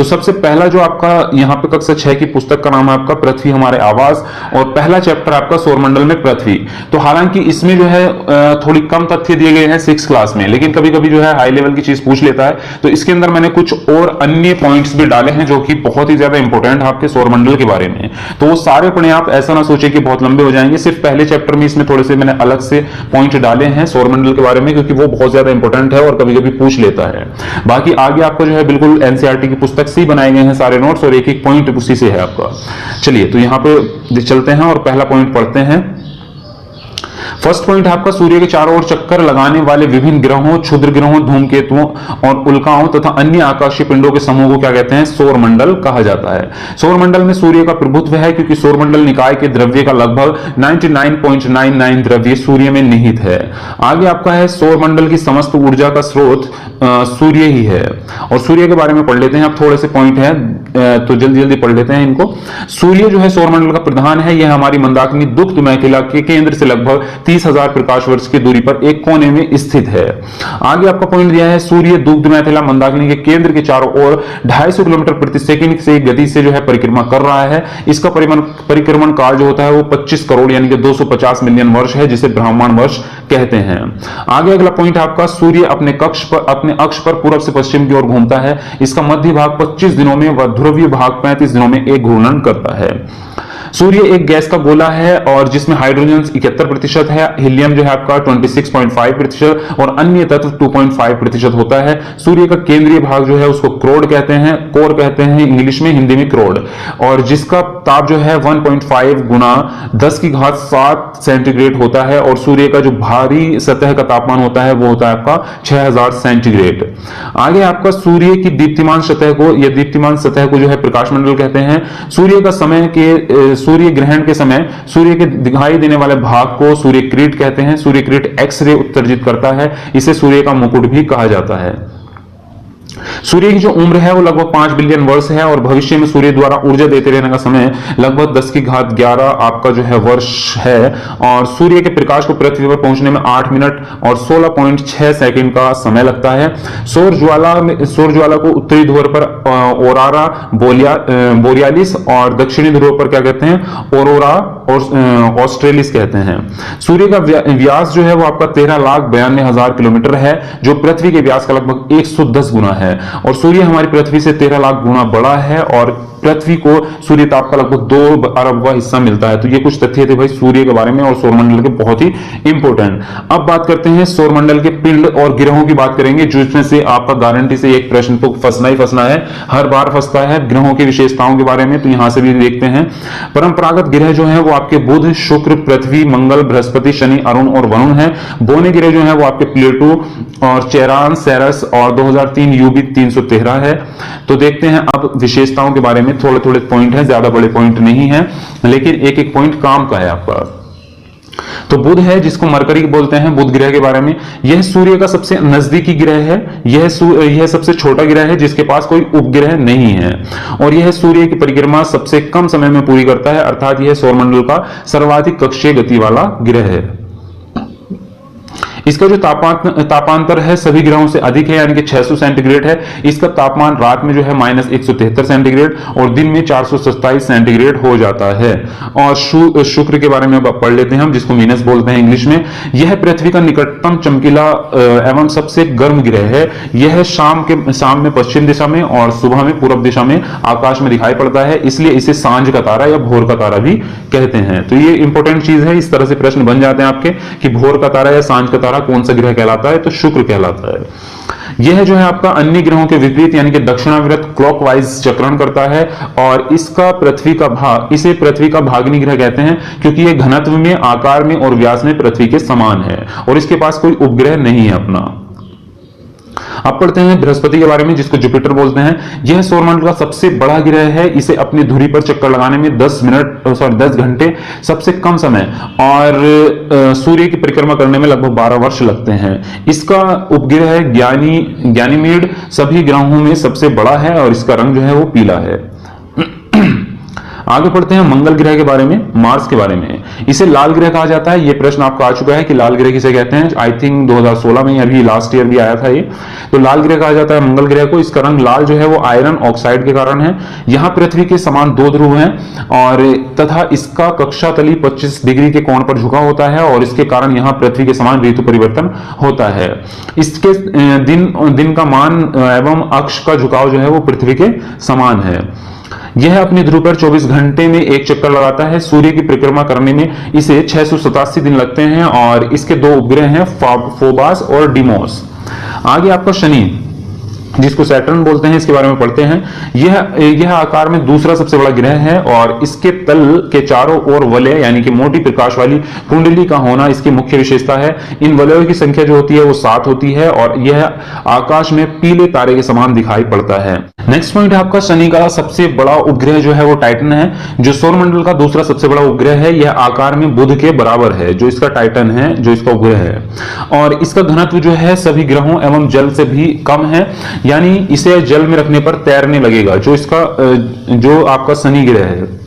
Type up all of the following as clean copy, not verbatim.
तो सबसे पहला जो आपका यहाँ पे कक्षा 6 की पुस्तक का नाम है आपका पृथ्वी हमारे आवास, और पहला चैप्टर आपका सौरमंडल में पृथ्वी। तो हालांकि इसमें जो है थोड़ी कम तथ्य दिए गए हैं 6 क्लास में, लेकिन कभी कभी जो है हाई लेवल की चीज पूछ लेता है, तो इसके अंदर मैंने कुछ और अन्य पॉइंट्स भी डाले हैं जो कि बहुत ही ज्यादा इंपॉर्टेंट है आपके सौरमंडल के बारे में। तो वो सारे पढ़े आप, ऐसा ना सोचे कि बहुत लंबे हो जाएंगे। सिर्फ पहले चैप्टर में इसमें थोड़े से मैंने अलग से पॉइंट डाले हैं सौरमंडल के बारे में, क्योंकि वो बहुत ज्यादा इंपॉर्टेंट है और कभी कभी पूछ लेता है। बाकी आगे आपको जो है बिल्कुल एनसीईआरटी की पुस्तक से ही बनाए गए हैं सारे नोट्स, और एक एक पॉइंट उसी से है आपका। चलिए तो यहां पे चलते हैं और पहला पॉइंट पढ़ते हैं। फर्स्ट पॉइंट है आपका सूर्य के चारों ओर चक्कर लगाने वाले विभिन्न ग्रहों, क्षुद्र ग्रहों, धूमकेतुओं और उल्काओं तथा अन्य आकाशीय पिंडों के समूह को क्या कहते हैं? सौरमंडल कहा जाता है। सौरमंडल में सूर्य का प्रभुत्व है, क्योंकि सौरमंडल निकाय के द्रव्य का लगभग 99.99 द्रव्य सूर्य में निहित है। आगे आपका है सौरमंडल की समस्त ऊर्जा का स्रोत सूर्य ही है। और सूर्य के बारे में पढ़ लेते हैं, अब थोड़े से पॉइंट है तो जल्दी जल्दी पढ़ लेते हैं इनको। सूर्य जो है सौरमंडल का प्रधान है। यह हमारी मंदाकिनी दुग्ध मेखला के केंद्र से लगभग 30,000 प्रकाश वर्ष की दूरी पर एक कोने में स्थित है। आगे आपका पॉइंट दिया है सूर्य दुग्ध मेखला मंदाकिनी के केंद्र के चारों ओर 250 किलोमीटर प्रति सेकंड से गति से जो है परिक्रमा कर रहा है। इसका परिक्रमण काल जो होता है वो 25 करोड़ यानी कि 250 मिलियन वर्ष है, जिसे ब्रह्मांड वर्ष कहते हैं। आगे अगला पॉइंट आपका सूर्य अपने अक्ष पर पूर्व से पश्चिम की ओर घूमता है। इसका मध्य भाग 25 दिनों में व ध्रुवीय भाग 35 दिनों में एक घूर्णन करता है। सूर्य एक गैस का गोला है और जिसमें हाइड्रोजन 71% है, हीलियम जो है आपका 26.5% और अन्य तत्व 2.5% होता है। सूर्य का केंद्रीय भाग जो है उसको कोर कहते हैं इंग्लिश में, हिंदी में क्रोड, और जिसका ताप जो है 1.5 गुना 10 की घात 7 सेंटीग्रेड होता है। और सूर्य का जो भारी सतह का तापमान होता है वो होता है आपका 6000 सेंटीग्रेड। आगे आपका सूर्य की दीप्तिमान सतह को जो है प्रकाश मंडल कहते हैं। सूर्य का समय के सूर्य ग्रहण के समय सूर्य के दिखाई देने वाले भाग को सूर्यक्रीट कहते हैं। सूर्यक्रीट एक्स-रे उत्सर्जित करता है, इसे सूर्य का मुकुट भी कहा जाता है। सूर्य की जो उम्र है वो लगभग 5 बिलियन वर्ष है और भविष्य में सूर्य द्वारा ऊर्जा देते रहने का समय लगभग 10 की घात 11 आपका जो है वर्ष है। और सूर्य के प्रकाश को पृथ्वी पर पहुंचने में 8 मिनट और 16.6 सेकंड का समय लगता है। सौर ज्वाला को उत्तरी ध्रुव पर ओरारा बोरियालिस और दक्षिणी ध्रुव पर क्या कहते हैं? ओरोरा ऑस्ट्रेलिस कहते हैं। सूर्य का व्यास जो है वो आपका 13,92,000 किलोमीटर है, जो पृथ्वी के व्यास का लगभग 110 गुना है। और सूर्य हमारी पृथ्वी से 13 लाख गुना बड़ा है और पृथ्वी को सूर्य ताप का लगभग 2 अरबवां हिस्सा मिलता है। तो ये कुछ तथ्य थे भाई सूर्य के बारे में और सौरमंडल के, बहुत ही इंपॉर्टेंट। अब बात करते हैं सौरमंडल के पिंड और ग्रहों की बात करेंगे, जिसमें से आपका गारंटी से एक प्रश्न तो फंसना ही फंसना है, हर बार फंसता है ग्रहों की विशेषताओं के बारे में। तो यहां से भी देखते हैं। परंपरागत ग्रह जो है वो आपके बुध, शुक्र, पृथ्वी, मंगल, बृहस्पति, शनि, अरुण और वरुण है। बोने ग्रह जो है वो आपके प्लेटो और चेरान, सेरस और 2003 यूबी 313 है। तो देखते हैं अब विशेषताओं के बारे में। थोड़े थोड़े पॉइंट हैं, ज्यादा बड़े पॉइंट नहीं है, लेकिन एक एक पॉइंट काम का है आपका। तो बुध है, जिसको मरकरी बोलते हैं, बुध ग्रह के बारे में। यह सूर्य का सबसे नजदीकी ग्रह है। यह सबसे छोटा ग्रह है जिसके पास कोई उपग्रह नहीं है और यह सूर्य की परिक्रमा सबसे कम समय में पूरी करता है, अर्थात यह सौरमंडल का सर्वाधिक कक्षीय गति वाला ग्रह है। इसका जो तापांतर है सभी ग्रहों से अधिक है, यानी कि 600 सेंटीग्रेड है। इसका तापमान रात में जो है -173 सेंटीग्रेड और दिन में 427 सेंटीग्रेड हो जाता है। और शुक्र के बारे में अब पढ़ लेते हैं हम, जिसको वीनस बोलते हैं इंग्लिश में। यह पृथ्वी का निकटतम चमकीला एवं सबसे गर्म ग्रह है। यह शाम में पश्चिम दिशा में और सुबह में पूर्व दिशा में आकाश में दिखाई पड़ता है, इसलिए इसे सांझ का तारा या भोर का तारा भी कहते हैं। तो ये इंपॉर्टेंट चीज है, इस तरह से प्रश्न बन जाते हैं आपके कि भोर का तारा या सांझ का तारा कौन सा ग्रह कहलाता है? तो शुक्र कहलाता है। यह जो है आपका अन्य ग्रहों के विपरीत यानी कि दक्षिणावर्त क्लॉकवाइज चक्रण करता है और इसे पृथ्वी का भाग्नि ग्रह कहते हैं, क्योंकि यह घनत्व में, आकार में और व्यास में पृथ्वी के समान है और इसके पास कोई उपग्रह नहीं है अपना। अब पढ़ते हैं बृहस्पति के बारे में, जिसको जुपिटर बोलते हैं। यह सौरमंडल का सबसे बड़ा ग्रह है। इसे अपनी धुरी पर चक्कर लगाने में 10 घंटे सबसे कम समय और सूर्य की परिक्रमा करने में लगभग 12 वर्ष लगते हैं। इसका उपग्रह है गैनीमेड, सभी ग्रहों में सबसे बड़ा है और इसका रंग जो है वो पीला है। आगे पढ़ते हैं मंगल ग्रह के बारे में, मार्स के बारे में। इसे लाल ग्रह कहा जाता है। ये प्रश्न आपका आ चुका है कि लाल ग्रह किसे कहते हैं। आई थिंक 2016 में, अभी लास्ट ईयर भी आया था ये। तो लाल ग्रह कहा जाता है मंगल ग्रह को। इसका रंग लाल जो है वो आयरन ऑक्साइड के कारण है। यहाँ पृथ्वी के समान 2 ध्रुव हैं और तथा इसका कक्षा तली 25 डिग्री के कोण पर झुका होता है और इसके कारण यहाँ पृथ्वी के समान ऋतु परिवर्तन होता है। इसके दिन का मान एवं अक्ष का झुकाव जो है वो पृथ्वी के समान है। यह अपने ध्रुव पर 24 घंटे में एक चक्कर लगाता है। सूर्य की परिक्रमा करने में इसे 687 दिन लगते हैं और इसके 2 उपग्रह हैं, फोबास और डिमोस। आगे आपका शनि, जिसको सैटर्न बोलते हैं, इसके बारे में पढ़ते हैं। यह आकार में दूसरा सबसे बड़ा ग्रह है और इसके तल के चारों ओर वलय यानी कि मोटी प्रकाश वाली कुंडली का होना इसकी मुख्य विशेषता है। इन वलयों की संख्या जो होती है वो 7 होती है और यह आकाश में पीले तारे के समान दिखाई पड़ता है। नेक्स्ट पॉइंट है आपका शनि का सबसे बड़ा उपग्रह जो है वो टाइटन है, जो सौरमंडल का दूसरा सबसे बड़ा उपग्रह है। यह आकार में बुध के बराबर है, जो इसका टाइटन है, जो इसका उपग्रह है, और इसका घनत्व जो है सभी ग्रहों एवं जल से भी कम है, यानी इसे जल में रखने पर तैरने लगेगा, जो आपका शनि ग्रह है।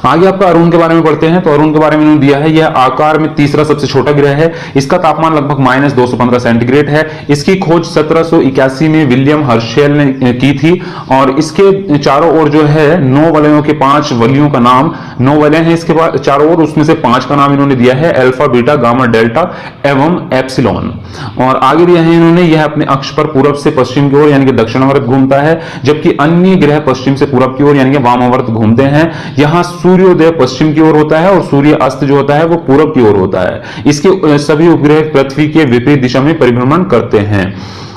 आगे आपका अरुण के बारे में पढ़ते हैं। तो अरुण के बारे में उन्होंने दिया है, यह आकार में तीसरा सबसे छोटा ग्रह है। इसका तापमान लगभग -215 सेंटीग्रेड है। इसकी खोज 1781 में विलियम हर्शेल ने की थी और इसके चारों ओर जो है 9 वलयों के 5 वलयों का नाम, 9 वलय हैं इसके बाद चारों ओर, उसमें से 5 का नाम इन्होंने दिया है, अल्फा, बीटा, गामा, डेल्टा एवं एप्सिलॉन। और आगे दिया है इन्होंने, यह अपने अक्ष पर पूर्व से पश्चिम की ओर यानी कि दक्षिणावर्त घूमता है, जबकि अन्य ग्रह पश्चिम से पूर्व की ओर यानी कि वामावर्त घूमते हैं। यहाँ सूर्योदय पश्चिम की ओर होता है और सूर्य अस्त जो होता है वो पूर्व की ओर होता है। इसके सभी उपग्रह पृथ्वी के विपरीत दिशा में परिभ्रमण करते हैं।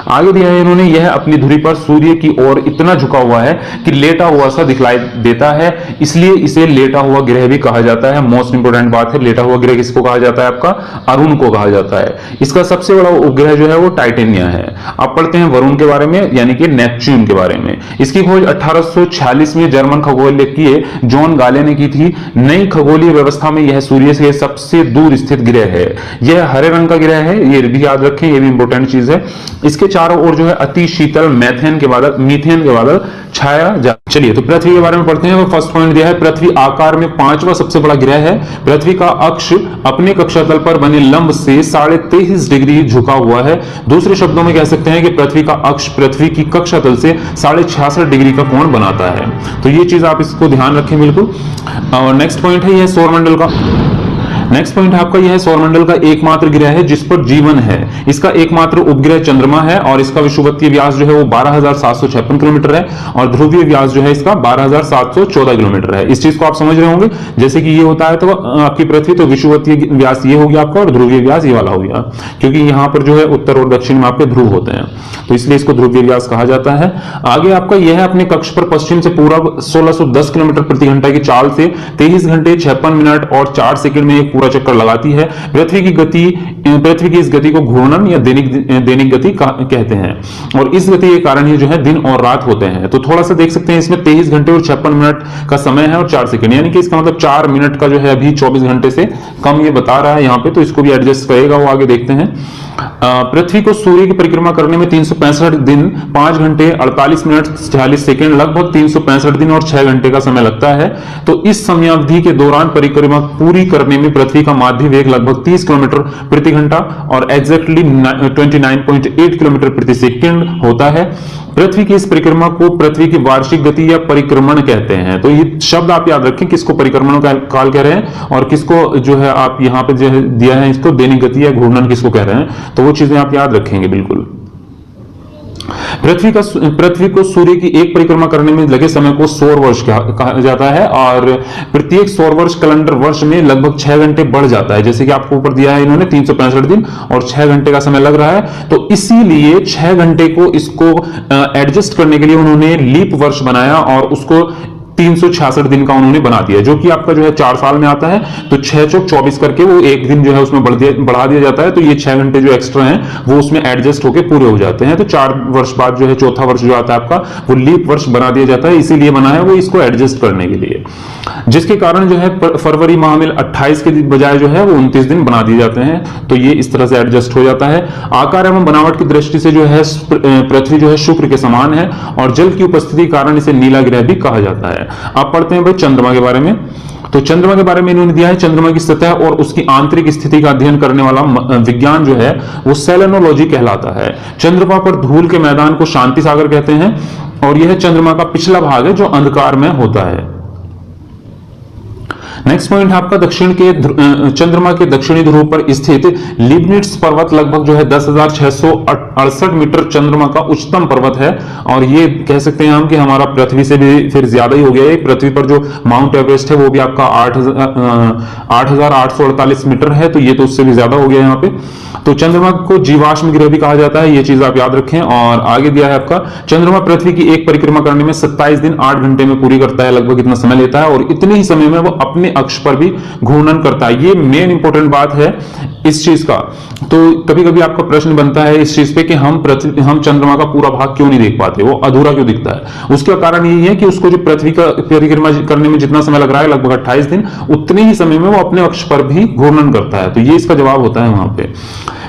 आगे दिया है इन्होंने, यह अपनी धुरी पर सूर्य की ओर इतना झुका हुआ है कि लेटा हुआ सा दिखलाई देता है, इसलिए इसे लेटा हुआ ग्रह भी कहा जाता है। मोस्ट इंपोर्टेंट बात है, लेटा हुआ ग्रह किसको कहा जाता है, आपका अरुण को कहा जाता है। इसका सबसे बड़ा उपग्रह जो है वो टाइटेनिया है। अब पढ़ते हैं वरुण के बारे में यानी कि नेपच्यून के बारे में। इसकी खोज 1846 में जर्मन खगोलज्ञ जॉन गाले ने की थी। नई खगोलीय व्यवस्था में यह सूर्य से सबसे दूर स्थित ग्रह है। यह हरे रंग का ग्रह है, ये भी याद रखें, ये भी इंपॉर्टेंट चीज है। इसके चारों ओर जो है अति शीतल मीथेन के बादल छाया जा। चलिए तो पृथ्वी के बारे में पढ़ते हैं। वो फर्स्ट पॉइंट दिया है, पृथ्वी आकार में 5वां सबसे बड़ा ग्रह है। पृथ्वी का अक्ष अपने कक्षातल पर बने लंब से 23.5 डिग्री झुका हुआ है। दूसरे शब्दों में कह सकते हैं कि पृथ्वी का अक्ष पृथ्वी की कक्षातल से 66.5 डिग्री का कोण बनाता है। तो ये चीज आप इसको ध्यान रखें बिल्कुल। और नेक्स्ट पॉइंट है, यह सौरमंडल का नेक्स्ट पॉइंट है आपका, यह सौरमंडल का एकमात्र ग्रह है जिस पर जीवन है। इसका एकमात्र उपग्रह चंद्रमा है और इसका विषुवतीय व्यास जो है वो 12,756 किलोमीटर है और ध्रुवीय व्यास जो है इसका 12,714 किलोमीटर है। इस चीज को आप समझ रहे होंगे, जैसे कि ये होता है तो आपकी पृथ्वी, तो विषुवतीय व्यास ये हो गया आपका और ध्रुवीय व्यास ये वाला हो गया, क्योंकि यहाँ पर जो है उत्तर और दक्षिण में आपके ध्रुव होते हैं, तो इसलिए इसको ध्रुवीय व्यास कहा जाता है। आगे आपका यह अपने कक्ष पर पश्चिम से पूर्व 1610 किलोमीटर प्रति घंटा की चाल से 23 घंटे 56 मिनट और 4 सेकंड में एक पूरा चक्कर लगाती है। पृथ्वी की इस गति को घूर्णन या दैनिक गति कहते हैं और इस गति के कारण ही जो है दिन और रात होते हैं। तो थोड़ा सा देख सकते हैं, इसमें 23 घंटे और 56 मिनट का समय है और 4 सेकंड, यानी कि इसका मतलब 4 मिनट का जो है अभी 24 घंटे से कम ये बता रहा है यहाँ पे, तो इसको भी एडजस्ट करेगा वो, आगे देखते हैं। पृथ्वी को सूर्य की परिक्रमा करने में 365 दिन 5 घंटे 48 मिनट 46 सेकंड, लगभग 365 दिन और 6 घंटे का समय लगता है। तो इस समयावधि के दौरान परिक्रमा पूरी करने में पृथ्वी का माध्य वेग लगभग 30 किलोमीटर प्रति घंटा और एग्जैक्टली 29.8 किलोमीटर प्रति सेकंड होता है। पृथ्वी की इस परिक्रमा को पृथ्वी की वार्षिक गति या परिक्रमण कहते हैं। तो ये शब्द आप याद रखें, किसको परिक्रमण काल कह रहे हैं और किसको जो है आप यहाँ पे जो दिया है इसको दैनिक गति या घूर्णन किसको कह रहे हैं, तो वो चीजें आप याद रखेंगे बिल्कुल। पृथ्वी को सूर्य की एक परिक्रमा करने में लगे समय को सौर वर्ष कहा जाता है और प्रत्येक सौर वर्ष कैलेंडर वर्ष में लगभग 6 घंटे बढ़ जाता है। जैसे कि आपको ऊपर दिया है इन्होंने 365 दिन और 6 घंटे का समय लग रहा है, तो इसीलिए 6 घंटे को इसको एडजस्ट करने के लिए उन्होंने लीप वर्ष बनाया और उसको 366 दिन का उन्होंने बना दिया, जो कि आपका जो है 4 साल में आता है। तो 6 चौक 24 करके वो एक दिन जो है उसमें बढ़ा दिया जाता है, तो ये 6 घंटे जो एक्स्ट्रा हैं वो उसमें एडजस्ट होकर पूरे हो जाते हैं। तो 4 वर्ष बाद जो है चौथा वर्ष जो आता है आपका वो लीप वर्ष बना दिया जाता है, इसीलिए बना है वो इसको एडजस्ट करने के लिए, जिसके कारण जो है फरवरी माह में 28 के बजाय जो है वो 29 दिन बना दिए जाते हैं। तो ये इस तरह से एडजस्ट हो जाता है। आकार एवं बनावट की दृष्टि से जो है पृथ्वी जो है शुक्र के समान है और जल की उपस्थिति कारण इसे नीला ग्रह भी कहा जाता है। है। अब पढ़ते हैं भाई चंद्रमा के बारे में। तो चंद्रमा के बारे में इन्होंने दिया है, चंद्रमा की सतह और उसकी आंतरिक स्थिति का अध्ययन करने वाला विज्ञान जो है वो सेलेनोलॉजी कहलाता है। चंद्रमा पर धूल के मैदान को शांति सागर कहते हैं और यह चंद्रमा का पिछला भाग है जो अंधकार में होता है। नेक्स्ट पॉइंट है आपका दक्षिण के चंद्रमा के दक्षिणी ध्रुव पर स्थित लिबनिट्स पर्वत लगभग जो है 10,668 मीटर चंद्रमा का उच्चतम पर्वत है और ये कह सकते हैं हम कि हमारा पृथ्वी से भी फिर ज्यादा ही हो गया है। पृथ्वी पर जो माउंट एवरेस्ट है वो भी आपका 8,848 मीटर है, तो ये तो उससे भी ज्यादा हो गया यहाँ पे। तो चंद्रमा को जीवाश्म गृह भी कहा जाता है, ये चीज आप याद रखें। और आगे दिया है आपका चंद्रमा पृथ्वी की एक परिक्रमा करने में 27 दिन 8 घंटे में पूरी करता है, लगभग इतना समय लेता है और इतने ही समय में वो अपने अक्ष पर भी घूर्णन करता है। ये मेन इंपॉर्टेंट बात है इस चीज का। तो कभी कभी आपका प्रश्न बनता है इस चीज पे कि हम चंद्रमा का पूरा भाग क्यों नहीं देख पाते, वो अधूरा क्यों दिखता है। उसका कारण यही है कि उसको जो पृथ्वी का परिक्रमा करने में जितना समय लग रहा है लगभग 28 दिन, उतने ही समय में वो अपने अक्ष पर भी घूर्णन करता है। तो ये इसका जवाब होता है वहां पे।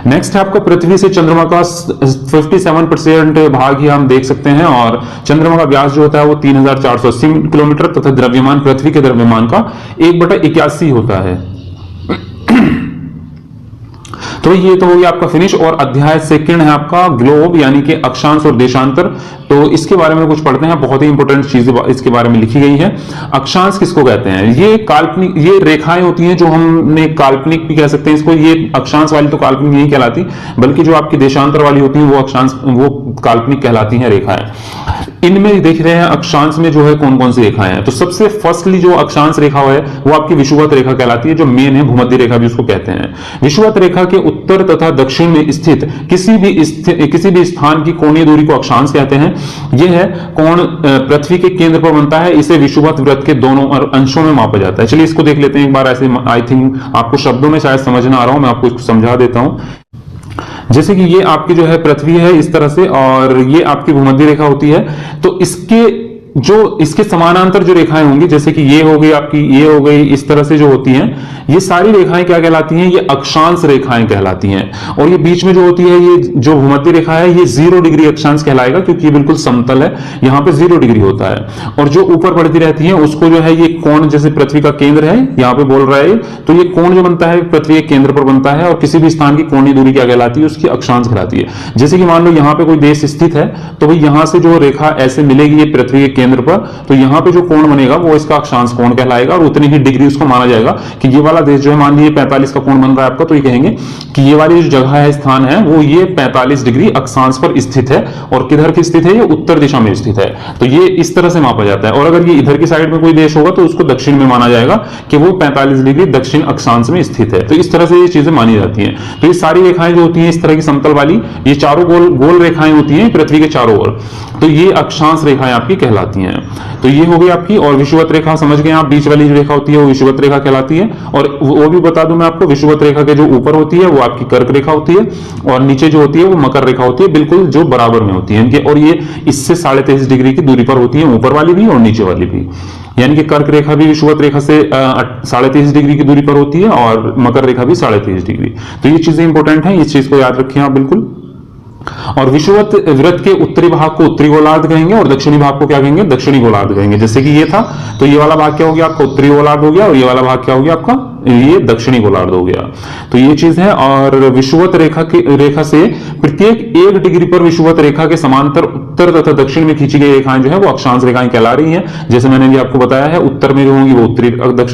नेक्स्ट है आपका पृथ्वी से चंद्रमा का 57% भाग ही हम देख सकते हैं और चंद्रमा का व्यास जो होता है वो 3,480 किलोमीटर तथा द्रव्यमान पृथ्वी के द्रव्यमान का 1/81 होता है। तो ये तो हो गया आपका फिनिश। और अध्याय सेकंड है आपका ग्लोब यानी कि अक्षांश और देशांतर। तो इसके बारे में कुछ पढ़ते हैं, बहुत ही इंपॉर्टेंट चीजें इसके बारे में लिखी गई है। अक्षांश किसको कहते हैं? ये काल्पनिक, ये रेखाएं होती हैं जो हमने काल्पनिक भी कह सकते हैं इसको। ये अक्षांश वाली तो काल्पनिक नहीं कहलाती, बल्कि जो आपकी देशांतर वाली होती है वो अक्षांश, वो काल्पनिक कहलाती हैं रेखाएं। इनमें देख रहे हैं अक्षांश में जो है कौन कौन सी रेखाएं हैं। तो सबसे फर्स्टली जो अक्षांश रेखा है वो आपकी विषुवत रेखा कहलाती है, जो मेन है, भूमध्य रेखा भी उसको कहते हैं। विषुवत रेखा के उत्तर तथा दक्षिण में स्थित किसी भी स्थान की कोणीय दूरी को अक्षांश कहते हैं। यह है कोण पृथ्वी के केंद्र पर बनता है, इसे विषुवत वृत्त के दोनों अंशों में मापा जाता है। चलिए इसको देख लेते हैं एक बार ऐसे। आई थिंक आपको शब्दों में शायद समझ ना आ रहा हूं, मैं आपको इसको समझा देता हूं। जैसे कि ये आपकी जो है पृथ्वी है इस तरह से और ये आपकी भूमध्य रेखा होती है। तो इसके समानांतर जो रेखाएं होंगी, जैसे कि ये हो गई आपकी, ये हो गई, इस तरह से जो होती हैं, ये सारी रेखाएं क्या कहलाती हैं? ये अक्षांश रेखाएं कहलाती हैं। और ये बीच में जो होती है, ये जो भूमध्य रेखा है, ये 0 डिग्री अक्षांश कहलाएगा क्योंकि ये बिल्कुल समतल है, यहां पे 0 डिग्री होता है। और जो ऊपर बढ़ती रहती है उसको जो है ये कोण, जैसे पृथ्वी का केंद्र है यहां पे बोल रहा है, तो ये कोण जो बनता है पृथ्वी के केंद्र पर बनता है और किसी भी स्थान की कोणीय दूरी क्या कहलाती है? उसकी अक्षांश कहलाती है। जैसे कि मान लो यहां पे कोई देश स्थित है, तो भाई यहां से जो रेखा ऐसे मिलेगी ये पृथ्वी के केंद्र पर, तो यहां पे जो कोण बनेगा वो इसका अक्षांश कोण कहलाएगा और उतनी ही डिग्री उसको माना जाएगा कि ये वाला देश जो है, मान लीजिए 45 का कोण बन रहा है आपका, तो ये कहेंगे कि ये वाली जो जगह है, स्थान है, वो ये 45 डिग्री अक्षांश पर स्थित है। और किधर की स्थित है? ये उत्तर दिशा में स्थित है। तो ये इस तरह से मापा जाता है। और अगर ये इधर की साइड में कोई देश होगा तो उसको दक्षिण में माना जाएगा कि वो 45 डिग्री दक्षिण अक्षांश में स्थित है। तो इस तरह से ये चीजें मानी जाती हैं। तो ये सारी रेखाएं जो होती हैं इस तरह की समतल वाली, ये चारों गोल रेखाएं होती हैं पृथ्वी के चारों ओर, तो ये अक्षांश रेखाएं आपकी कहलाती हैं। तो ये हो गई आपकी। और विषुवत रेखा समझ गए आप, बीच वाली जो रेखा होती है वो विषुवत रेखा कहलाती है। और वो भी बता दूं मैं आपको, विषुवत रेखा के जो ऊपर होती है वो आपकी कर्क रेखा होती है और नीचे जो होती है वो मकर रेखा होती है, बिल्कुल जो बराबर में होती है इनके। और ये इससे 23.5 डिग्री की दूरी पर होती है, ऊपर वाली भी और नीचे वाली भी। यानी कि कर्क रेखा भी विषुवत रेखा से 23.5 डिग्री की दूरी पर होती है और मकर रेखा भी 23.5 डिग्री। तो ये चीजें इंपॉर्टेंट हैं, इस चीज को याद रखें आप बिल्कुल। और विषुवत वृत्त के उत्तरी भाग को उत्तरी गोलार्ध कहेंगे और दक्षिणी भाग को क्या कहेंगे? दक्षिणी गोलार्ध कहेंगे। जैसे कि ये था, तो ये वाला भाग क्या हो गया आपका? उत्तरी गोलार्ध हो गया और ये वाला भाग क्या हो गया आपका? ये दक्षिणी गोलार्ध हो गया। तो ये चीज है। और विषुवत रेखा से प्रत्येक 1 डिग्री पर विषुवत रेखा के समांतर उत्तर तथा दक्षिण में खींची गई रेखाएं जो है वो अक्षांश रेखाएं कहला रही हैं। जैसे मैंने भी आपको बताया है, उत्तर में जो होंगी वो उत्तरी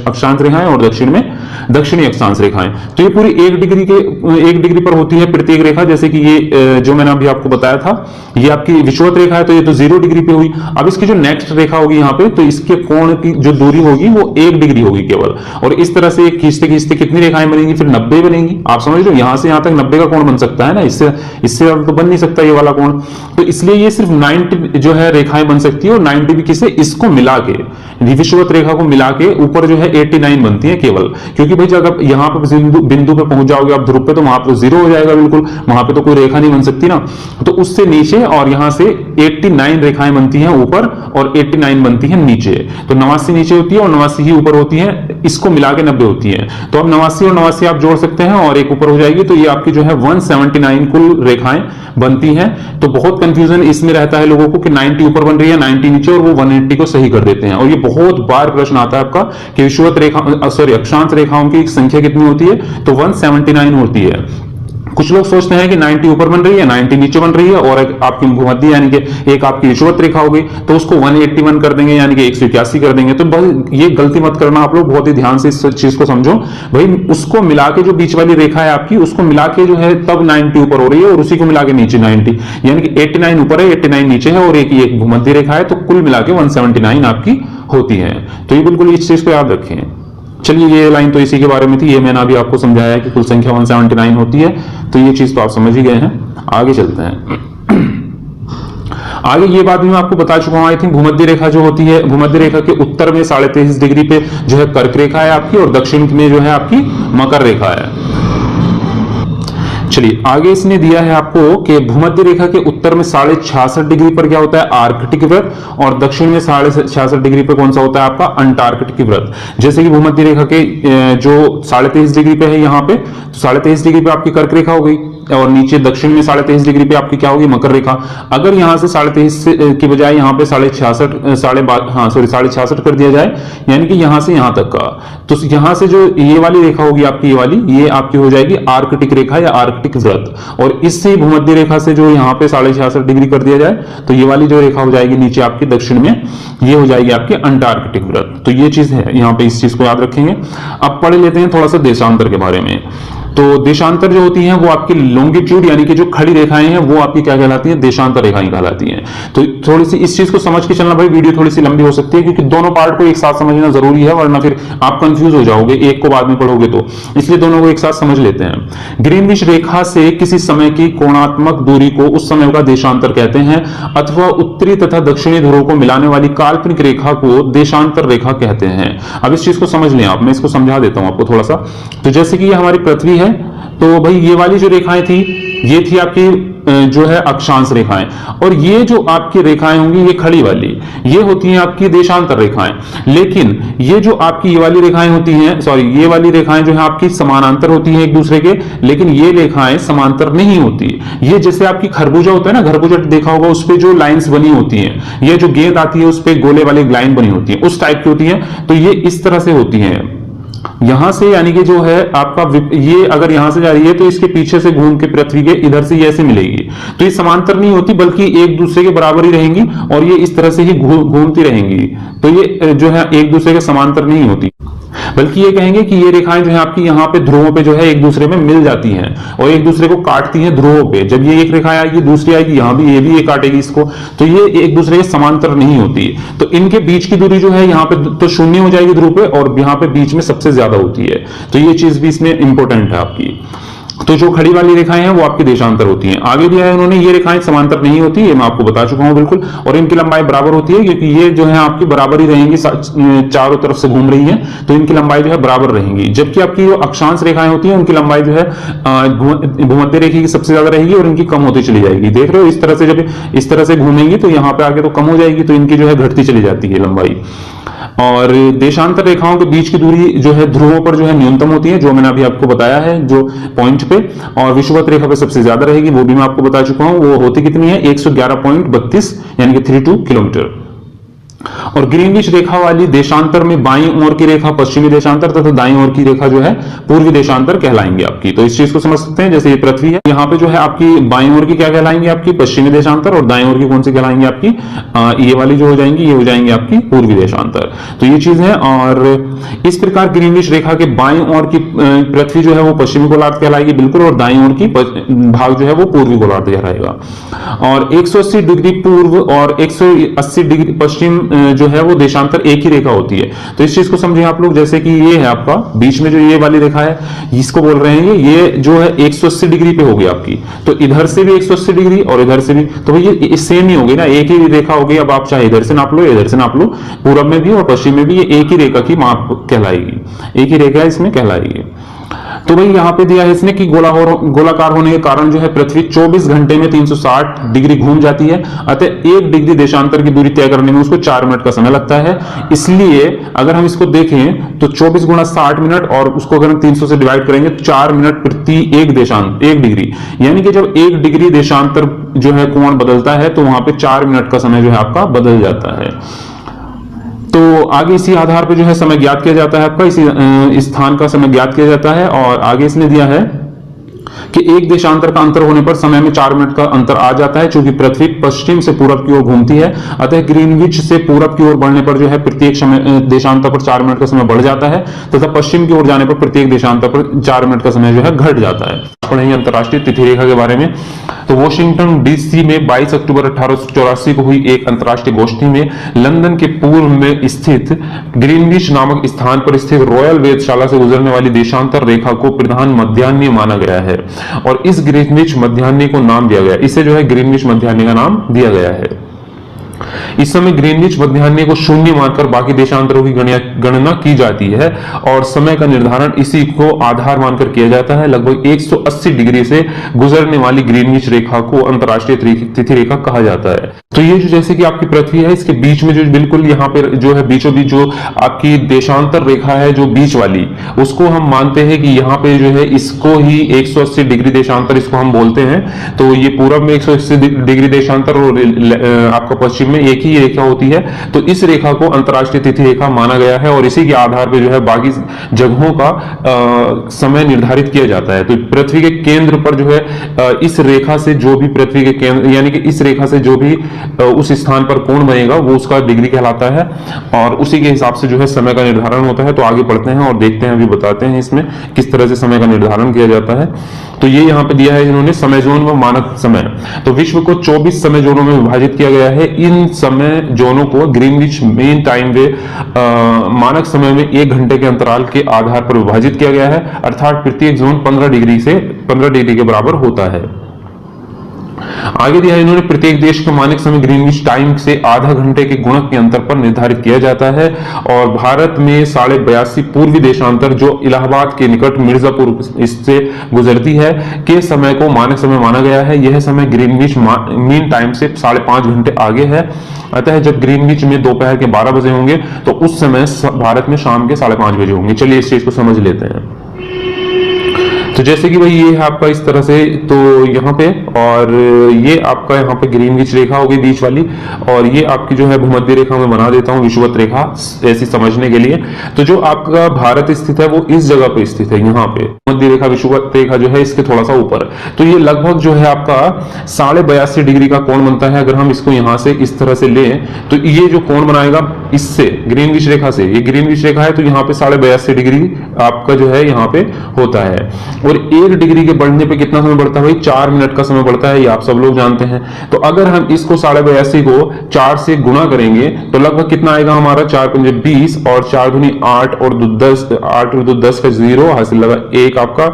अक्षांश रेखाएं और दक्षिण में दक्षिणी अक्षांश रेखाएं। तो ये पूरी 1 डिग्री पर होती है प्रत्येक रेखा। जैसे कि ये जो मैंने अभी आपको बताया था, ये आपकी विषुवत रेखा है, तो ये तो 0 डिग्री पे हुई। अब इसकी जो नेक्स्ट रेखा होगी यहाँ पे, तो इसके कोण की जो दूरी होगी वो 1 डिग्री होगी केवल। और इस तरह से खींचते खींचते कितनी रेखाएं बनेंगी? फिर 90 बनेंगी। आप समझ लो, यहां से यहां तक 90 का कोण बन सकता है ना, इससे ज्यादा तो बन नहीं सकता ये वाला कोण। तो इसलिए ये सिर्फ 90 जो है रेखाएं बन सकती है। और 90 भी किसे? इसको मिला के, विषुवत रेखा को मिला के ऊपर जो है 89 बनती है केवल। क्योंकि भाई जब यहां पर बिंदु पे पहुंच जाओगे आप ध्रुव पे, तो वहां पर 0 हो जाएगा बिल्कुल, वहां पे तो कोई रेखा नहीं बन सकती ना। तो उससे नीचे और यहां से 89 रेखाएं बनती हैं ऊपर और 89 बनती हैं नीचे। तो 89 नीचे होती है और 89 ही ऊपर होती है, इसको मिला के 90 होती है। होती है। तो अब 89 और 89 आप जोड़ सकते हैं और एक ऊपर हो जाएगी, तो ये आपकी जो है 179 कुल रेखाएं बनती हैं। तो बहुत कंफ्यूजन इसमें रहता है लोगों को कि 90 ऊपर बन रही है 90 नीचे, और वो 180 को सही कर देते हैं। और ये बहुत बार प्रश्न आता है आपका कि विषुवत रेखा अक्षांश रेखाओं की संख्या कितनी होती है, तो 179 होती है। कुछ लोग सोचते हैं कि 90 ऊपर बन रही है 90 नीचे बन रही है, और आपकी भूमध्य यानी कि एक आपकी विषुवत रेखा हो गई तो उसको 181 कर देंगे, यानी कि 181 कर देंगे। तो बस ये गलती मत करना आप लोग, बहुत ही ध्यान से इस चीज को समझो भाई। उसको मिला के जो बीच वाली रेखा है आपकी, उसको मिला के जो है तब 90 ऊपर हो रही है, और उसी को मिला के नीचे 90, यानी कि 89 ऊपर है 89 नीचे है, और एक भूमध्य रेखा है, तो कुल मिला के 179 आपकी होती है। तो ये बिल्कुल इस चीज को याद रखें। चलिए, ये लाइन तो इसी के बारे में थी, ये मैंने अभी आपको समझाया है कि कुल संख्या 179 होती है, तो ये चीज तो आप समझ ही गए हैं। आगे चलते हैं। आगे ये बात भी मैं आपको बता चुका हूं, आई थिंक भूमध्य रेखा जो होती है, भूमध्य रेखा के उत्तर में 23.5 डिग्री पे जो है कर्क रेखा है आपकी, और दक्षिण में जो है आपकी मकर रेखा है। चलिए, आगे इसने दिया है आपको कि भूमध्य रेखा के उत्तर में 66.5 डिग्री पर क्या होता है, आर्कटिक व्रत, और दक्षिण में 66.5 डिग्री पर कौन सा होता है आपका, अंटार्कटिक व्रत। जैसे कि भूमध्य रेखा के जो 23.5 डिग्री पे है यहाँ पे, तो 23.5 डिग्री पे आपकी कर्क रेखा हो गई, और नीचे दक्षिण में 23.5 डिग्री पे आपकी क्या होगी, मकर रेखा। अगर यहां से 23.5 की बजाय यहाँ पे 66.5 कर दिया जाए, यानी कि यहां से यहां तक का, तो यहां से जो ये वाली रेखा होगी आपकी, ये आपकी हो जाएगी आर्कटिक रेखा या आर्कटिक व्रत। और इससे भूमध्य रेखा से जो यहाँ पे 66.5 डिग्री कर दिया जाए, तो ये वाली जो रेखा हो जाएगी नीचे आपकी दक्षिण में, ये हो जाएगी आपकी अंटार्कटिक व्रत। तो ये चीज है यहाँ पे, इस चीज को याद रखेंगे। अब पढ़ लेते हैं थोड़ा सा देशांतर के बारे में। तो देशांतर जो होती हैं वो आपकी लॉन्गिट्यूड यानी कि जो खड़ी रेखाएं हैं वो आपकी क्या कहलाती हैं, देशांतर रेखाएं कहलाती हैं। तो थोड़ी सी इस चीज को समझ के चलना भाई, वीडियो थोड़ी सी लंबी हो सकती है क्योंकि दोनों पार्ट को एक साथ समझना जरूरी है, वरना फिर आप कंफ्यूज हो जाओगे एक को बाद में पढ़ोगे तो, इसलिए दोनों को एक साथ समझ लेते हैं। ग्रीनविच रेखा से किसी समय की कोणात्मक दूरी को उस समय का देशांतर कहते हैं, अथवा उत्तरी तथा दक्षिणी ध्रुवों को मिलाने वाली काल्पनिक रेखा को देशांतर रेखा कहते हैं। अब इस चीज को समझ लें आप, मैं इसको समझा देता हूं आपको थोड़ा सा। तो जैसे कि ये हमारी पृथ्वी है, तो भाई ये वाली जो रेखाएं थी, ये थी आपकी जो है अक्षांश रेखाएं, और ये जो आपकी रेखाएं होंगी ये खड़ी वाली, ये होती हैं आपकी देशांतर रेखाएं। लेकिन ये जो आपकी ये वाली रेखाएं होती हैं, सॉरी, ये वाली रेखाएं जो है आपकी समानांतर होती हैं एक दूसरे के, लेकिन ये रेखाएं समांतर नहीं होती। ये जैसे आपकी खरबूजा होता है ना, खरबूजा देखा होगा, उस पे जो लाइंस बनी होती हैं, ये जो गेंद आती है उस पे गोले वाली लाइन बनी होती है, उस टाइप की होती है। तो ये इस तरह से होती है, यहां से यानी कि जो है आपका ये अगर यहां से जा रही है तो इसके पीछे से घूम के पृथ्वी के इधर से ऐसे मिलेगी, तो ये समांतर नहीं होती बल्कि एक दूसरे के बराबर ही रहेंगी, और ये इस तरह से ही घूमती रहेंगी। तो ये जो है एक दूसरे के समांतर नहीं होती, बल्कि ये कहेंगे कि ये रेखाएं जो है आपकी यहाँ पे ध्रुवों पे जो है एक दूसरे में मिल जाती हैं और एक दूसरे को काटती हैं ध्रुवों पे। जब ये एक रेखा आएगी दूसरी आएगी, यहाँ भी ये काटेगी इसको, तो ये एक दूसरे के समांतर नहीं होती। तो इनके बीच की दूरी जो है यहाँ पे तो शून्य हो जाएगी ध्रुव पे, और यहाँ पे बीच में सबसे ज्यादा होती है। तो ये चीज भी इसमें इंपॉर्टेंट है आपकी। तो जो खड़ी वाली रेखाएं हैं वो आपकी देशांतर होती हैं। आगे दिया है उन्होंने, ये रेखाएं समांतर नहीं होती, ये मैं आपको बता चुका हूं बिल्कुल, और इनकी लंबाई बराबर होती है क्योंकि ये जो है आपकी बराबर ही रहेंगी, चारों तरफ से घूम रही है, तो इनकी लंबाई जो है बराबर रहेंगी। जबकि आपकी जो अक्षांश रेखाएं होती हैं उनकी लंबाई जो है भूमध्य रेखा की सबसे ज्यादा रहेगी और इनकी कम होती चली जाएगी। देख रहे हो, इस तरह से जब इस तरह से घूमेंगी तो यहाँ पे आगे तो कम हो जाएगी, तो इनकी जो है घटती चली जाती है लंबाई। और देशांतर रेखाओं के बीच की दूरी जो है ध्रुवों पर जो है न्यूनतम होती है, जो मैंने अभी आपको बताया है जो पॉइंट पे, और विषुवत रेखा पे सबसे ज्यादा रहेगी, वो भी मैं आपको बता चुका हूं। वो होती कितनी है, 111.32 यानी कि 32 किलोमीटर। और ग्रीनविच रेखा वाली देशांतर में बाईं ओर की रेखा पश्चिमी देशांतर तथा दाईं ओर की रेखा जो है पूर्वी देशांतर कहलाएंगे आपकी। तो इस चीज को समझ सकते हैं, जैसे ये पृथ्वी है, यहाँ पे जो है आपकी बाईं ओर की क्या कहलाएंगे, आपकी पश्चिमी देशांतर, और दाईं ओर की कौन सी कहलाएंगे, आपकी ये वाली जो हो जाएंगी, ये हो जाएंगे आपकी पूर्वी देशांतर। तो ये चीज है। और इस प्रकार ग्रीनविच रेखा के बाईं ओर की पृथ्वी जो है वो पश्चिमी गोलार्ध कहलाएगी बिल्कुल, और दाईं ओर की भाग जो है वो पूर्वी गोलार्ध कहलाएगा। और 180 डिग्री पूर्व और 180 डिग्री पश्चिम जो है वो देशांतर एक ही रेखा होती है। तो इस चीज को समझिए आप लोग, जैसे कि ये है आपका बीच में जो ये वाली रेखा है, इसको बोल रहे हैं ये जो है 180 डिग्री पे होगी आपकी। तो इधर से भी 180 डिग्री और इधर से भी, तो ये सेम ही होगी ना, एक ही रेखा होगी। अब आप चाहे इधर से नाप लो, इधर से नाप लो, पूरब में भी और पश्चिम में भी ये एक ही रेखा की माप कहलाएगी, एक ही रेखा इसमें कहलाएगी। तो भाई यहाँ पे दिया है इसने कि गोलाकार होने के कारण जो है पृथ्वी 24 घंटे में 360 डिग्री घूम जाती है, अतः 1 डिग्री देशांतर की दूरी तय करने में उसको 4 मिनट का समय लगता है। इसलिए अगर हम इसको देखें तो 24 गुणा 60 मिनट और उसको अगर हम 300 से डिवाइड करेंगे तो 4 मिनट प्रति 1 डिग्री, यानी कि जब 1 डिग्री देशांतर जो है कोण बदलता है तो वहां पे 4 मिनट का समय जो है आपका बदल जाता है। तो आगे इसी आधार पर जो है समय ज्ञात किया जाता है आपका, इसी स्थान का समय ज्ञात किया जाता है। और आगे इसने दिया है कि एक देशांतर का अंतर होने पर समय में 4 मिनट का अंतर आ जाता है, क्योंकि पृथ्वी पश्चिम से पूरब की ओर घूमती है, अतः ग्रीनविच से पूरब की ओर बढ़ने पर जो है प्रत्येक देशांतर पर 4 मिनट का समय बढ़ जाता है, तथा पश्चिम की ओर जाने पर प्रत्येक देशांतर पर 4 मिनट का समय जो है घट जाता है। पढ़ेंगे अंतरराष्ट्रीय तिथि रेखा के बारे में। तो वॉशिंगटन डीसी में 22 अक्टूबर 1884 को हुई एक अंतरराष्ट्रीय गोष्ठी में लंदन के पूर्व में स्थित ग्रीनविच नामक स्थान पर स्थित रॉयल वेधशाला से गुजरने वाली देशांतर रेखा को प्रधान मध्याह्न माना गया है और इस ग्रीनविच मध्याह्न को नाम दिया गया, इसे जो है ग्रीनविच मध्याह्न का नाम दिया गया है। इस समय ग्रीनविच मध्याह्न को शून्य मानकर बाकी देशांतरों की गणना की जाती है और समय का निर्धारण इसी को आधार मानकर किया जाता है। लगभग 180 डिग्री से गुजरने वाली ग्रीनविच रेखा को अंतरराष्ट्रीय तिथि रेखा कहा जाता है। तो ये जो जैसे कि आपकी पृथ्वी है, इसके बीच में जो बिल्कुल यहाँ पे जो है बीचों बीच जो आपकी देशांतर रेखा है जो बीच वाली, उसको हम मानते हैं कि यहाँ पे जो है इसको ही 180 डिग्री देशांतर इसको हम बोलते हैं। तो ये पूरब में 180 डिग्री देशांतर और आपका पश्चिम में एक ही रेखा होती है, तो इस रेखा को अंतरराष्ट्रीय तिथि रेखा माना गया है और इसी के आधार पर जो है बाकी जगहों का समय निर्धारित किया जाता है। तो पृथ्वी के केंद्र पर जो है इस रेखा से जो भी पृथ्वी के केंद्र यानी कि इस रेखा से जो भी उस स्थान पर कोण बनेगा वो उसका डिग्री कहलाता है और उसी के हिसाब से जो है समय का निर्धारण होता है। तो आगे पढ़ते हैं और देखते हैं, अभी बताते हैं इसमें किस तरह से समय का निर्धारण किया जाता है। तो ये यहाँ पे दिया है इन्होंने समय जोन व मानक समय। तो विश्व को 24 समय जोनों में विभाजित किया गया है। इन समय जोनों को ग्रीनविच मीन टाइम वे मानक समय में 1 घंटे के अंतराल के आधार पर विभाजित किया गया है, अर्थात प्रत्येक जोन 15 डिग्री के बराबर होता है। आगे दिया है इन्होंने प्रत्येक देश का मानक समय ग्रीनविच टाइम से आधा घंटे के गुणक के अंतर पर निर्धारित किया जाता है और भारत में 82.5 पूर्वी देशांतर जो इलाहाबाद के निकट मिर्जापुर इससे गुजरती है के समय को मानक समय माना गया है। यह समय ग्रीनविच मीन टाइम से 5.5 घंटे आगे है, अतः जब ग्रीनविच में दोपहर के 12 बजे होंगे तो उस समय भारत में शाम के 5:30 बजे होंगे। चलिए इस चीज को समझ लेते हैं। तो जैसे कि भाई ये है आपका इस तरह से, तो यहाँ पे और ये आपका यहाँ पे ग्रीनविच रेखा होगी बीच वाली और ये आपकी जो है भूमध्य रेखा में बना देता हूँ विषुवत रेखा ऐसी समझने के लिए। तो जो आपका भारत स्थित है वो इस जगह पे स्थित है, यहाँ पे मध्य रेखा विषुवत रेखा जो है इसके थोड़ा सा ऊपर। तो ये लगभग जो है आपका 82.5 डिग्री का कोण बनता है। अगर हम इसको यहाँ से इस तरह से लें तो ये जो कोण बनाएगा इससे ग्रीनविच रेखा से, ये ग्रीनविच रेखा है तो यहाँ पे 82.5 डिग्री आपका जो है यहाँ पे होता है और 1 डिग्री के बढ़ने पे कितना समय बढ़ता है भाई? 4 मिनट का समय बढ़ता है, ये आप सब लोग जानते हैं। तो अगर हम इसको 82.5 को 4 से गुणा करेंगे तो लगभग कितना आएगा हमारा? 4 पंजे 20 और 4 दूनी 8 और 2 10, 8 और 2 10 का 0 हासिल लगा 1 आपका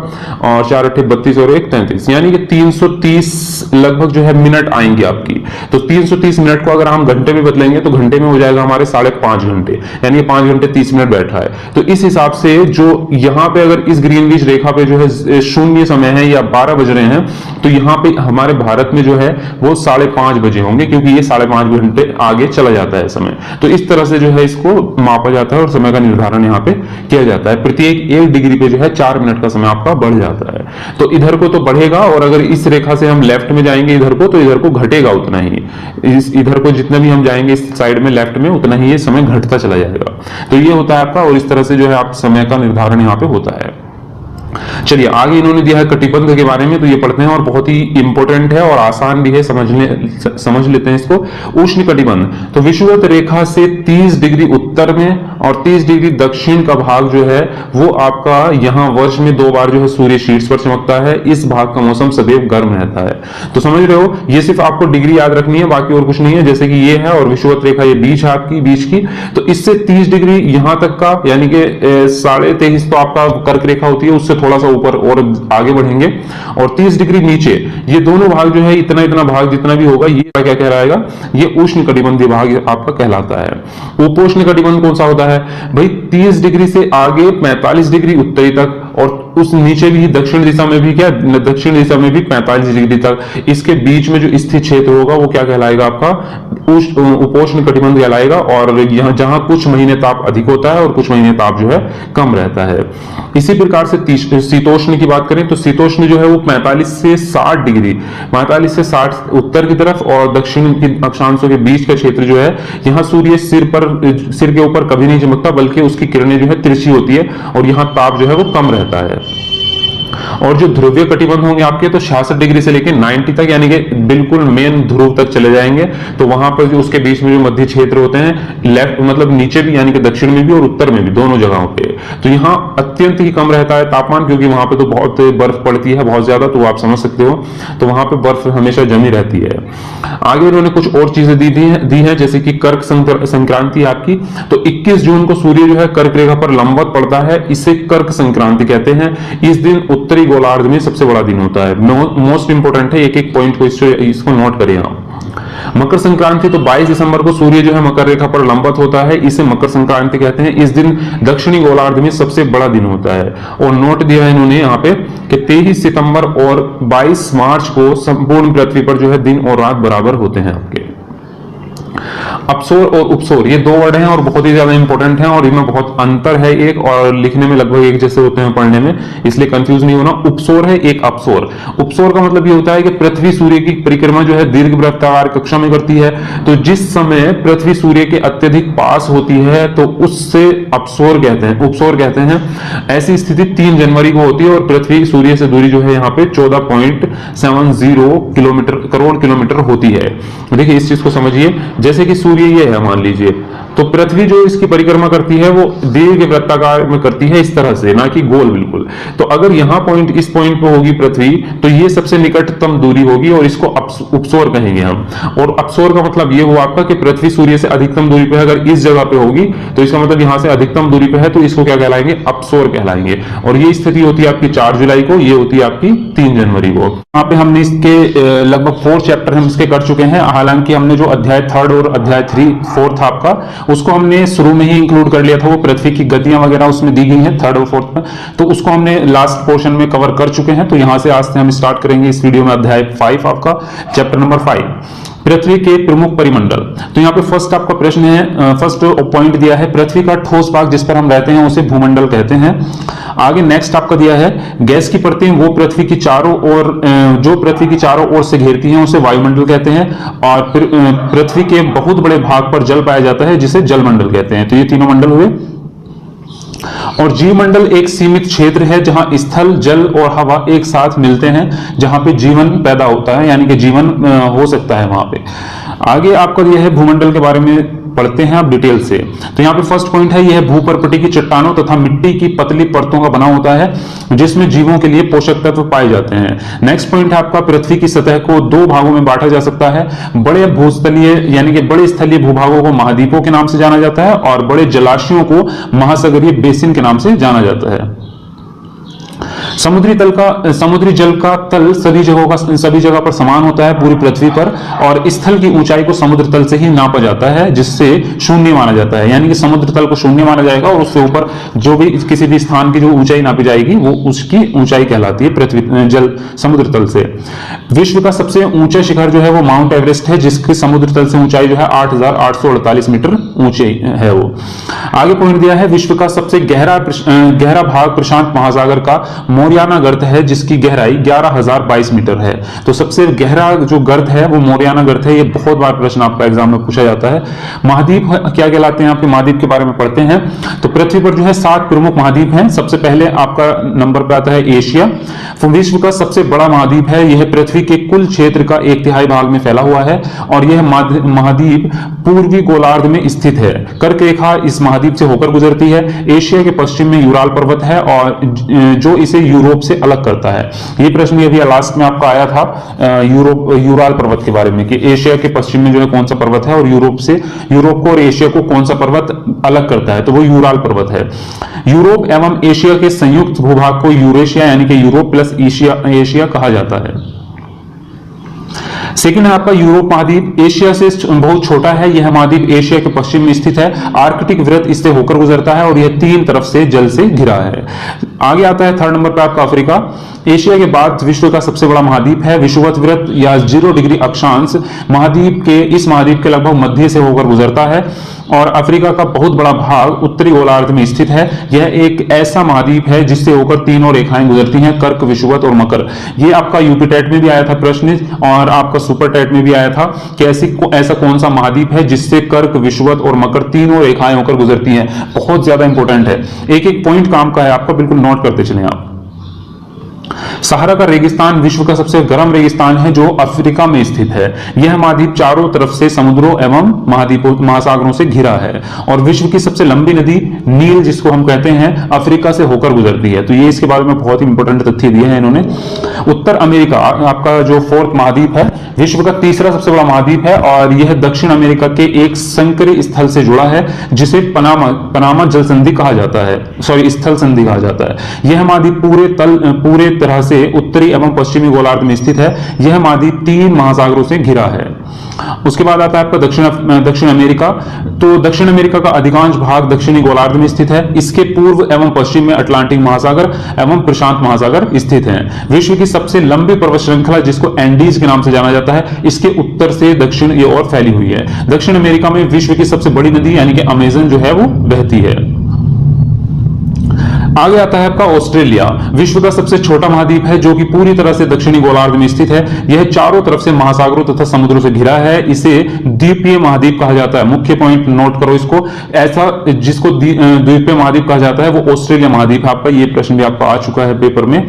और 4 8 32 और 1 33, यानी कि 330 लगभग जो है मिनट आएंगे आपकी। तो 330 मिनट को अगर हम घंटे में बदलेंगे तो घंटे में हो जाएगा हमारे 5.5 घंटे, यानी 5 घंटे 30 मिनट बैठा है। तो इस हिसाब से जो यहाँ पे अगर इस ग्रीनविच रेखा पे जो है शून्य समय है या 12 बज रहे हैं तो यहाँ पे हमारे भारत में जो है वो 5:30 बजे होंगे, क्योंकि ये 5.5 घंटे आगे चला जाता है समय। तो इस तरह से जो है इसको मापा जाता है और समय का निर्धारण यहाँ पे किया जाता है। प्रत्येक 1 डिग्री पे जो है 4 मिनट का समय आपका बढ़ जाता है। तो इधर को तो बढ़ेगा और अगर इस रेखा से हम लेफ्ट में जाएंगे इधर को तो इधर को घटेगा उतना ही, इधर को जितना भी हम जाएंगे इस साइड में लेफ्ट में उतना ही ये समय घटता चला जाएगा। तो ये होता है आपका और इस तरह से जो है आप समय का निर्धारण यहाँ पे होता है। चलिए आगे इन्होंने दिया है कटिबंध के बारे में, तो ये पढ़ते हैं और बहुत ही इंपॉर्टेंट है और आसान भी है, समझ लेते हैं इसको। उष्ण कटिबंध, तो विषुवत रेखा से 30 डिग्री उत्तर में और 30 डिग्री दक्षिण का भाग जो है वो आपका यहाँ वर्ष में 2 बार जो है सूर्य शीर्ष पर चमकता है। इस भाग का मौसम सदैव गर्म रहता है। तो समझ रहे हो, ये सिर्फ आपको डिग्री याद रखनी है, बाकी और कुछ नहीं है। जैसे कि ये है और विषुवत रेखा ये बीच है आपकी बीच की, तो इससे 30 डिग्री यहां तक का यानी कि 23.5 तो आपका कर्क रेखा होती है, उससे थोड़ा सा ऊपर और आगे बढ़ेंगे और 30 डिग्री नीचे ये दोनों भाग जो है इतना भाग जितना भी होगा ये क्या कहलाएगा? ये उष्ण कटिबंधीय भाग आपका कहलाता है। उपोष्ण कटिबंध कौन सा होता है है भाई 30 डिग्री से आगे 45 डिग्री उत्तरी तक, और उस नीचे भी दक्षिण दिशा में भी क्या, दक्षिण दिशा में भी 45 डिग्री तक, इसके बीच में जो स्थित क्षेत्र होगा वो क्या कहलाएगा, आपका उपोष्ण कटिबंध कहलाएगा। और यहाँ जहां कुछ महीने ताप अधिक होता है और कुछ महीने ताप जो है कम रहता है। इसी प्रकार से शीतोष्ण की बात करें तो शीतोष्ण जो है वो 45 से 60 डिग्री, 45 से 60 उत्तर की तरफ और दक्षिण की अक्षांशों के बीच का क्षेत्र जो है, यहाँ सूर्य सिर के ऊपर कभी नहीं चमकता, बल्कि उसकी किरणें जो है तिरछी होती है और यहाँ ताप जो है वो कम रहता है। और जो ध्रुवीय कटिबंध होंगे आपके तो 66 डिग्री से लेकर 90 तक, यानी कि बिल्कुल मेन ध्रुव तक चले जाएंगे। तो वहां पर जो उसके बीच में जो मध्य क्षेत्र होते हैं, लेफ्ट मतलब नीचे भी यानी कि दक्षिण में भी और उत्तर में भी, दोनों जगहों पे, तो यहाँ अत्यंत ही कम रहता है तापमान, क्योंकि वहां पे तो बहुत बर्फ पड़ती है, बहुत ज्यादा, तो आप समझ सकते हो, तो वहां पे बर्फ हमेशा जमी रहती है। आगे इन्होंने कुछ और चीजें दी है जैसे कि कर्क संक्रांति आपकी, तो 21 जून को सूर्य जो है कर्क रेखा पर लंबवत पड़ता है, इसे कर्क संक्रांति कहते हैं। इस दिन उत्तरी गोलार्ध में सबसे बड़ा दिन होता है। मोस्ट इंपोर्टेंट है, एक एक पॉइंट को इसको नोट करिए आप। मकर संक्रांति तो 22 दिसंबर को सूर्य जो है मकर रेखा पर लंबवत होता है, इसे मकर संक्रांति कहते हैं। इस दिन दक्षिणी गोलार्ध में सबसे बड़ा दिन होता है। और नोट दिया है इन्होंने यहाँ पे कि 23 सितंबर और 22 मार्च को संपूर्ण पृथ्वी पर जो है दिन और रात बराबर होते हैं आपके। अपसोर और उपसोर ये दो वर्ड हैं और बहुत ही ज्यादा इंपॉर्टेंट हैं, और इनमें बहुत अंतर है, एक और लिखने में लगभग एक जैसे होते हैं पढ़ने में, इसलिए कंफ्यूज नहीं होना। उपसोर है, एक अपसोर। उपसोर का मतलब ये होता है कि पृथ्वी सूर्य की परिक्रमा जो है दीर्घ वृत्ताकार कक्षा में करती है, तो जिस समय पृथ्वी सूर्य के अत्यधिक पास होती है तो उससे अपसोर कहते हैं, उपसोर कहते हैं। ऐसी स्थिति 3 जनवरी को होती है और पृथ्वी सूर्य से दूरी जो है यहाँ पे 14.70 करोड़ किलोमीटर होती है। देखिए इस चीज को समझिए, जैसे कि सूर्य ये है मान लीजिए, तो पृथ्वी जो इसकी परिक्रमा करती है वो दीर्घ वृत्ताकार में करती है, इस तरह से, ना कि गोल बिल्कुल। तो अगर यहां पॉइंट, इस पॉइंट पे होगी पृथ्वी, तो ये सबसे निकटतम दूरी होगी और इसको उपसोर कहेंगे हम। और अपसोर का मतलब ये हुआ आपका कि पृथ्वी सूर्य से अधिकतम दूरी पे है, अगर इस जगह पे होगी तो इसका मतलब यहां से अधिकतम दूरी पे है, तो इसको क्या कहलाएंगे, अपसोर कहलाएंगे। और ये स्थिति होती है आपकी 4 जुलाई को, ये होती है आपकी 3 जनवरी को। यहाँ पे हमने इसके लगभग 4 चैप्टर हम इसके कर चुके हैं। हालांकि हमने जो अध्याय 3 और अध्याय 4 आपका, उसको हमने शुरू में ही इंक्लूड कर लिया था, वो पृथ्वी की गतियां वगैरह उसमें दी गई हैं 3rd और 4th में, तो उसको हमने लास्ट पोर्शन में कवर कर चुके हैं। तो यहां से आज से हम स्टार्ट करेंगे इस वीडियो में अध्याय 5 आपका, चैप्टर नंबर 5, पृथ्वी के प्रमुख परिमंडल। तो यहाँ पे फर्स्ट आपका प्रश्न है, फर्स्ट पॉइंट दिया है, पृथ्वी का ठोस भाग जिस पर हम रहते हैं उसे भूमंडल कहते हैं। आगे नेक्स्ट आपका दिया है, गैस की परतें वो पृथ्वी की चारों ओर, जो पृथ्वी की चारों ओर से घेरती हैं उसे वायुमंडल कहते हैं। और फिर पृथ्वी के बहुत बड़े भाग पर जल पाया जाता है जिसे जलमंडल कहते हैं। तो ये तीनों मंडल हुए। और जीवमंडल एक सीमित क्षेत्र है जहां स्थल, जल और हवा एक साथ मिलते हैं, जहां पे जीवन पैदा होता है, यानी कि जीवन हो सकता है वहां पे। आगे आपका यह है भूमंडल के बारे में पढ़ते हैं आप डिटेल से। तो यहाँ पे फर्स्ट पॉइंट है, यह भूपर्पटी की चट्टानों तथा मिट्टी की पतली परतों का बना होता है जिसमें जीवों के लिए पोषक तत्व पाए जाते हैं। नेक्स्ट पॉइंट है आपका, पृथ्वी की सतह को 2 भागों में बांटा जा सकता है। बड़े भूस्थलीय यानी कि बड़े स्थलीय भूभागों को महाद्वीपों के नाम से जाना जाता है और बड़े जलाशयों को महासागरीय बेसिन के नाम से जाना जाता है। समुद्री जल का तल सभी जगह पर समान होता है पूरी पृथ्वी पर, और स्थल की ऊंचाई को समुद्र तल से ही नापा जाता है जिससे शून्य माना जाता है, यानी कि समुद्र तल को शून्य माना जाएगा और उससे ऊपर जो भी किसी भी स्थान की जो ऊंचाई नापी जाएगी वो उसकी ऊंचाई कहलाती है पृथ्वी समुद्र तल से। विश्व का सबसे ऊंचा शिखर जो है वो माउंट एवरेस्ट है, जिसकी समुद्र तल से ऊंचाई जो है 8,848 मीटर ऊंची है वो। आगे पॉइंट दिया है, विश्व का सबसे गहरा भाग प्रशांत महासागर का मोरियाना गर्त है जिसकी गहराई 11,022 मीटर है। तो सबसे गहरा जो गर्त है वो मोरियाना गर्त है। ये बहुत बार प्रश्न आपका एग्जाम में पूछा जाता है। महाद्वीप क्या कहलाते हैं, आपके महाद्वीप के बारे में पढ़ते हैं। तो पृथ्वी पर जो है 7 प्रमुख महाद्वीप हैं। सबसे पहले आपका नंबर पे आता है एशिया, विश्व का सबसे बड़ा महाद्वीप है। यह पृथ्वी के कुल क्षेत्र का 1/3 भाग में फैला हुआ है और यह महाद्वीप पूर्वी गोलार्ध में स्थित है। कर्क रेखा इस महाद्वीप से होकर गुजरती है। एशिया के पश्चिम में यूराल पर्वत है और जो इसे यूरोप से अलग करता है। ये प्रश्न अभी लास्ट में आपका आया था यूराल पर्वत के बारे में कि एशिया के पश्चिम में जो है कौन सा पर्वत है और यूरोप को और एशिया को कौन सा पर्वत अलग करता है, तो वो यूराल पर्वत है। यूरोप एवं एशिया के संयुक्त भूभाग को यूरेशिया यानी कि यूरोप प्लस एशिया कहा जाता है। सेकंड है आपका यूरोप महाद्वीप, एशिया से बहुत छोटा है। यह महाद्वीप एशिया के पश्चिम में स्थित है। आर्कटिक वृत्त इससे होकर गुजरता है और यह तीन तरफ से जल से घिरा है। आगे आता है थर्ड नंबर पे आपका अफ्रीका। एशिया के बाद विश्व का सबसे बड़ा महाद्वीप है। विषुवत वृत्त या 0 डिग्री अक्षांश इस महाद्वीप के लगभग मध्य से होकर गुजरता है और अफ्रीका का बहुत बड़ा भाग उत्तरी गोलार्ध में स्थित है। यह एक ऐसा महाद्वीप है जिससे होकर तीनों रेखाएं गुजरती हैं, कर्क, विषुवत और मकर। ये आपका यूपी टेट में भी आया था प्रश्न और आपका सुपर टेट में भी आया था कि ऐसा कौन सा महाद्वीप है जिससे कर्क, विषुवत और मकर तीनों रेखाएं होकर गुजरती हैं। बहुत ज्यादा इंपॉर्टेंट है, एक एक पॉइंट काम का है आपका, बिल्कुल नोट करते चलें आप। सहारा का रेगिस्तान विश्व का सबसे गर्म रेगिस्तान है जो अफ्रीका में स्थित है। यह महाद्वीप चारों तरफ से समुद्रों एवं महासागरों से घिरा है और विश्व की सबसे लंबी नदी नील, जिसको हम कहते हैं, अफ्रीका से होकर गुजरती है। तो ये इसके बारे में बहुत ही इंपॉर्टेंट तथ्य दिए हैं इन्होंने। उत्तर अमेरिका आपका जो फोर्थ महाद्वीप है, विश्व का तीसरा सबसे बड़ा महाद्वीप है और यह दक्षिण अमेरिका के एक संकरी स्थल से जुड़ा है जिसे पनामा जल संधि कहा जाता है, स्थल संधि कहा जाता है। यह महाद्वीप पूरे तरह से उत्तरी एवं पश्चिमी गोलार्ध में स्थित है। यह महाद्वीप 3 महासागरों से घिरा है। उसके बाद आता है आपका दक्षिण अमेरिका। तो दक्षिण अमेरिका का अधिकांश भाग दक्षिणी गोलार्ध में स्थित है। इसके पूर्व एवं पश्चिम में अटलांटिक महासागर एवं प्रशांत महासागर स्थित हैं। विश्व की सबसे लंबी पर्वत श्रृंखला, जिसको एंडीज के नाम से जाना जाता है, इसके उत्तर से दक्षिण ये ओर फैली हुई है। दक्षिण अमेरिका में विश्व की सबसे बड़ी नदी यानी कि अमेजन जो है वो बहती है। आगे आता है आपका ऑस्ट्रेलिया, विश्व का सबसे छोटा महाद्वीप है जो कि पूरी तरह से दक्षिणी गोलार्ध में स्थित है। यह चारों तरफ से महासागरों तथा समुद्रों से घिरा है। इसे द्वीपीय महाद्वीप कहा जाता है। मुख्य पॉइंट नोट करो इसको, ऐसा जिसको द्वीपीय महाद्वीप कहा जाता है वो ऑस्ट्रेलिया महाद्वीप है आपका। ये प्रश्न भी आपका आ चुका है पेपर में।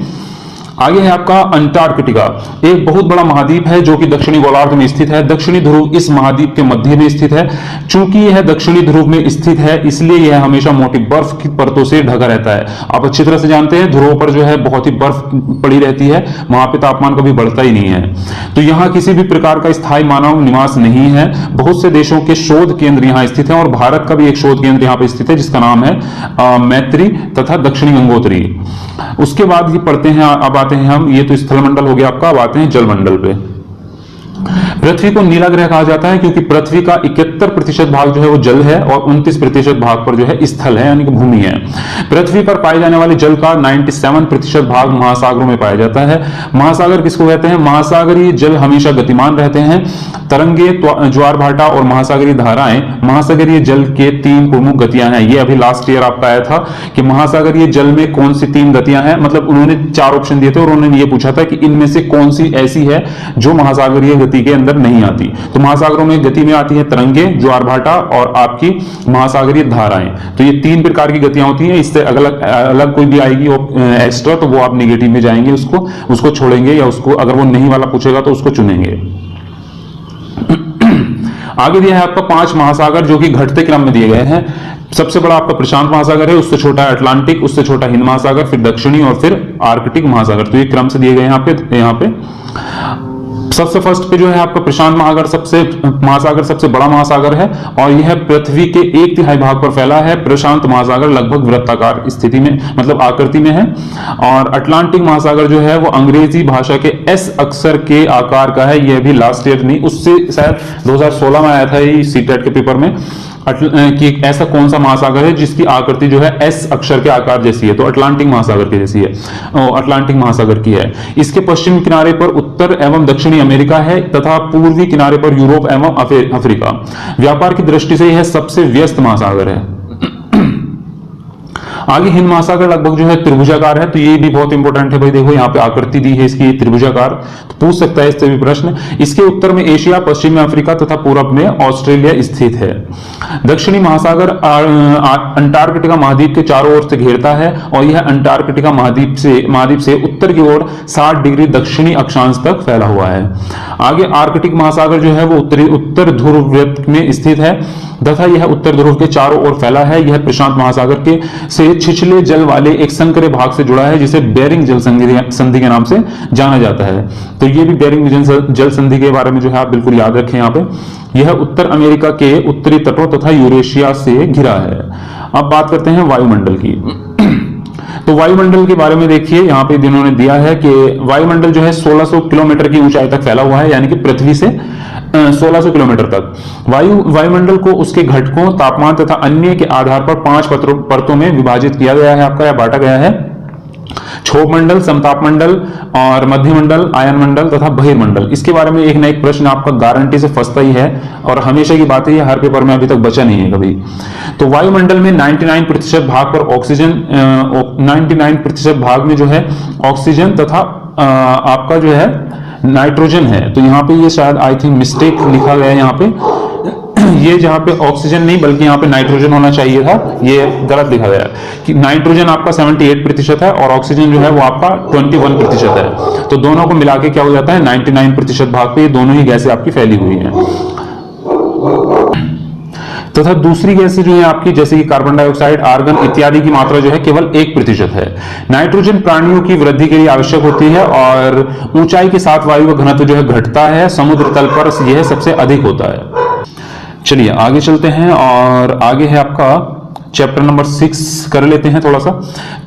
आगे है आपका अंटार्कटिका, एक बहुत बड़ा महाद्वीप है जो कि दक्षिणी गोलार्ध में स्थित है। दक्षिणी ध्रुव इस महाद्वीप के मध्य में स्थित है। चूंकि यह दक्षिणी ध्रुव में स्थित है इसलिए यह हमेशा मोटी बर्फ की परतों से ढका रहता है। आप अच्छी तरह से जानते हैं ध्रुवों पर जो है बहुत ही बर्फ पड़ी रहती है, वहां पे तापमान कभी बढ़ता ही नहीं है। तो यहाँ किसी भी प्रकार का स्थायी मानव निवास नहीं है। बहुत से देशों के शोध केंद्र यहाँ स्थित है और भारत का भी एक शोध केंद्र यहाँ पे स्थित है जिसका नाम है मैत्री तथा दक्षिणी गंगोत्री। उसके बाद ये पढ़ते हैं, अब आते हैं हम, ये तो स्थलमंडल हो गया आपका, अब आते हैं जलमंडल पे। पृथ्वी को नीला ग्रह कहा जाता है क्योंकि पृथ्वी का 71% भाग जो है वो जल है और 29% भाग पर जो है स्थल है यानी कि भूमि है। पृथ्वी पर पाए जाने वाले जल का 97% भाग महासागरों में पाया जाता है। महासागर किसको कहते हैं? महासागरीय जल हमेशा गतिमान रहते हैं। तरंगे, ज्वार भाटा और महासागरीय धाराएं महासागरीय जल के 3 प्रमुख गतियां हैं। ये अभी लास्ट ईयर आपका आया था कि महासागरीय जल में कौन सी 3 गतियां हैं, मतलब उन्होंने 4 ऑप्शन दिए थे और उन्होंने ये पूछा था कि इनमें से कौन सी ऐसी है जो महासागरीय गति के अंदर नहीं आती। तो महासागरों में गति में आती है तरंगे, ज्वार भाटा और आपकी महासागरीय धाराएं। तो ये 3 प्रकार की गतियां होती हैं। इससे अलग कोई भी आएगी एक्स्ट्रा तो वो आप नेगेटिव में जाएंगे, उसको छोड़ेंगे या उसको अगर वो नहीं वाला पूछेगा तो उसको चुनेंगे। आगे दिया है आपका 5 महासागर जो कि घटते क्रम में दिए गए हैं। सबसे बड़ा आपका प्रशांत महासागर है, उससे छोटा अटलांटिक, उससे छोटा हिंद महासागर, फिर दक्षिणी और फिर आर्कटिक महासागर। तो ये क्रम से दिए गए हैं यहाँ पे। सबसे फर्स्ट पे जो है आपका प्रशांत महासागर सबसे बड़ा महासागर है और यह पृथ्वी के 1/3 भाग पर फैला है। प्रशांत महासागर लगभग वृत्ताकार स्थिति में, मतलब आकृति में है। और अटलांटिक महासागर जो है वो अंग्रेजी भाषा के एस अक्षर के आकार का है। यह भी लास्ट ईयर नहीं, उससे शायद 2016 में आया था ये सीटेट के पेपर में कि ऐसा कौन सा महासागर है जिसकी आकृति जो है एस अक्षर के आकार जैसी है। तो अटलांटिक महासागर की जैसी है, अटलांटिक महासागर की है। इसके पश्चिमी किनारे पर उत्तर एवं दक्षिणी अमेरिका है तथा पूर्वी किनारे पर यूरोप एवं अफ्रीका। व्यापार की दृष्टि से यह सबसे व्यस्त महासागर है। आगे हिंद महासागर लगभग जो है त्रिभुजाकार है। तो ये भी बहुत इंपॉर्टेंट है भाई, देखो यहाँ पे आकृति दी है इसकी त्रिभुजाकार, तो पूछ सकता है इससे भी प्रश्न। इसके उत्तर में एशिया, पश्चिम में अफ्रीका तथा पूर्व में ऑस्ट्रेलिया स्थित है। दक्षिणी महासागर अंटार्कटिका महाद्वीप के चारों ओर से घेरता है और यह अंटार्कटिका महाद्वीप से उत्तर की ओर 60 डिग्री दक्षिणी अक्षांश तक फैला हुआ है। आगे आर्कटिक महासागर जो है वो उत्तर ध्रुव वृत्त में स्थित है तथा यह उत्तर ध्रुव के चारों ओर फैला है। यह प्रशांत महासागर के से छिछले जल वाले एक संकरे भाग से जुड़ा है जिसे बेरिंग जल संधि के नाम से जाना जाता है। तो ये भी बेरिंग जल संधि के बारे में जो है आप बिल्कुल याद रखें यहाँ पे। यह उत्तर अमेरिका के उत्तरी तटों तथा यूरेशिया से घिरा है। अब बात करते हैं वायुमंडल की। तो वायुमंडल के बारे में देखिए, यहाँ पे जिन्होंने दिया है कि वायुमंडल जो है 1600 किलोमीटर की ऊंचाई तक फैला हुआ है, यानी कि पृथ्वी से 1600 किलोमीटर तक। वायुमंडल को उसके घटकों, तापमान तथा अन्य के आधार पर 5 परतों में विभाजित किया गया है आपका, या बांटा गया है। क्षोभ मंडल, समताप मंडल और मध्यमंडल, आयन मंडल तथा बहिर्मंडल। इसके बारे में एक ना एक प्रश्न आपका गारंटी से फंसता ही है, और हमेशा की बात है, हर पेपर में अभी तक बचा नहीं है कभी। तो वायुमंडल में 99% भाग पर ऑक्सीजन, 99% भाग में जो है ऑक्सीजन तथा आपका जो है नाइट्रोजन है। तो यहाँ पे ये शायद आई थिंक मिस्टेक लिखा गया है यहाँ पे, ये जहां पे ऑक्सीजन नहीं बल्कि यहाँ पे नाइट्रोजन होना चाहिए था, ये गलत लिखा गया कि नाइट्रोजन आपका 78% है और ऑक्सीजन जो है वो आपका 21% है। तो दोनों को मिला के क्या हो जाता है, 99% भाग पे ये दोनों ही गैसें आपकी फैली हुई हैं। तथा दूसरी गैसें जो है आपकी, जैसे कि कार्बन डाइऑक्साइड, आर्गन इत्यादि की मात्रा जो है केवल 1% है। नाइट्रोजन प्राणियों की वृद्धि के लिए आवश्यक होती है और ऊंचाई के साथ वायु का घनत्व जो है घटता है, समुद्र तल पर यह सबसे अधिक होता है। चलिए आगे चलते हैं, और आगे है आपका चैप्टर नंबर 6 कर लेते हैं थोड़ा सा।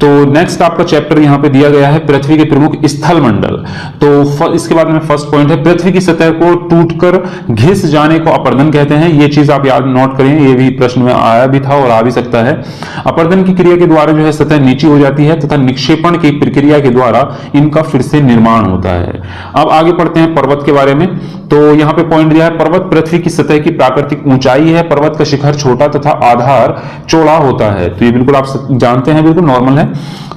तो नेक्स्ट आपका चैप्टर यहाँ पे दिया गया है पृथ्वी के प्रमुख स्थल मंडल। तो इसके बाद में फर्स्ट पॉइंट है, पृथ्वी की सतह को टूटकर घिस जाने को अपर्दन कहते हैं। ये चीज आप याद नोट करें, ये भी प्रश्न में आया भी था और आ भी सकता है। अपर्दन की क्रिया के द्वारा जो है सतह नीची हो जाती है तथा निक्षेपण की प्रक्रिया के द्वारा इनका फिर से निर्माण होता है। अब आगे पढ़ते हैं पर्वत के बारे में। तो यहाँ पे पॉइंट दिया है, पर्वत पृथ्वी की सतह की प्राकृतिक ऊंचाई है। पर्वत का शिखर छोटा तथा आधार चौड़ा होता है। तो ये बिल्कुल आप जानते हैं, बिल्कुल नॉर्मल है।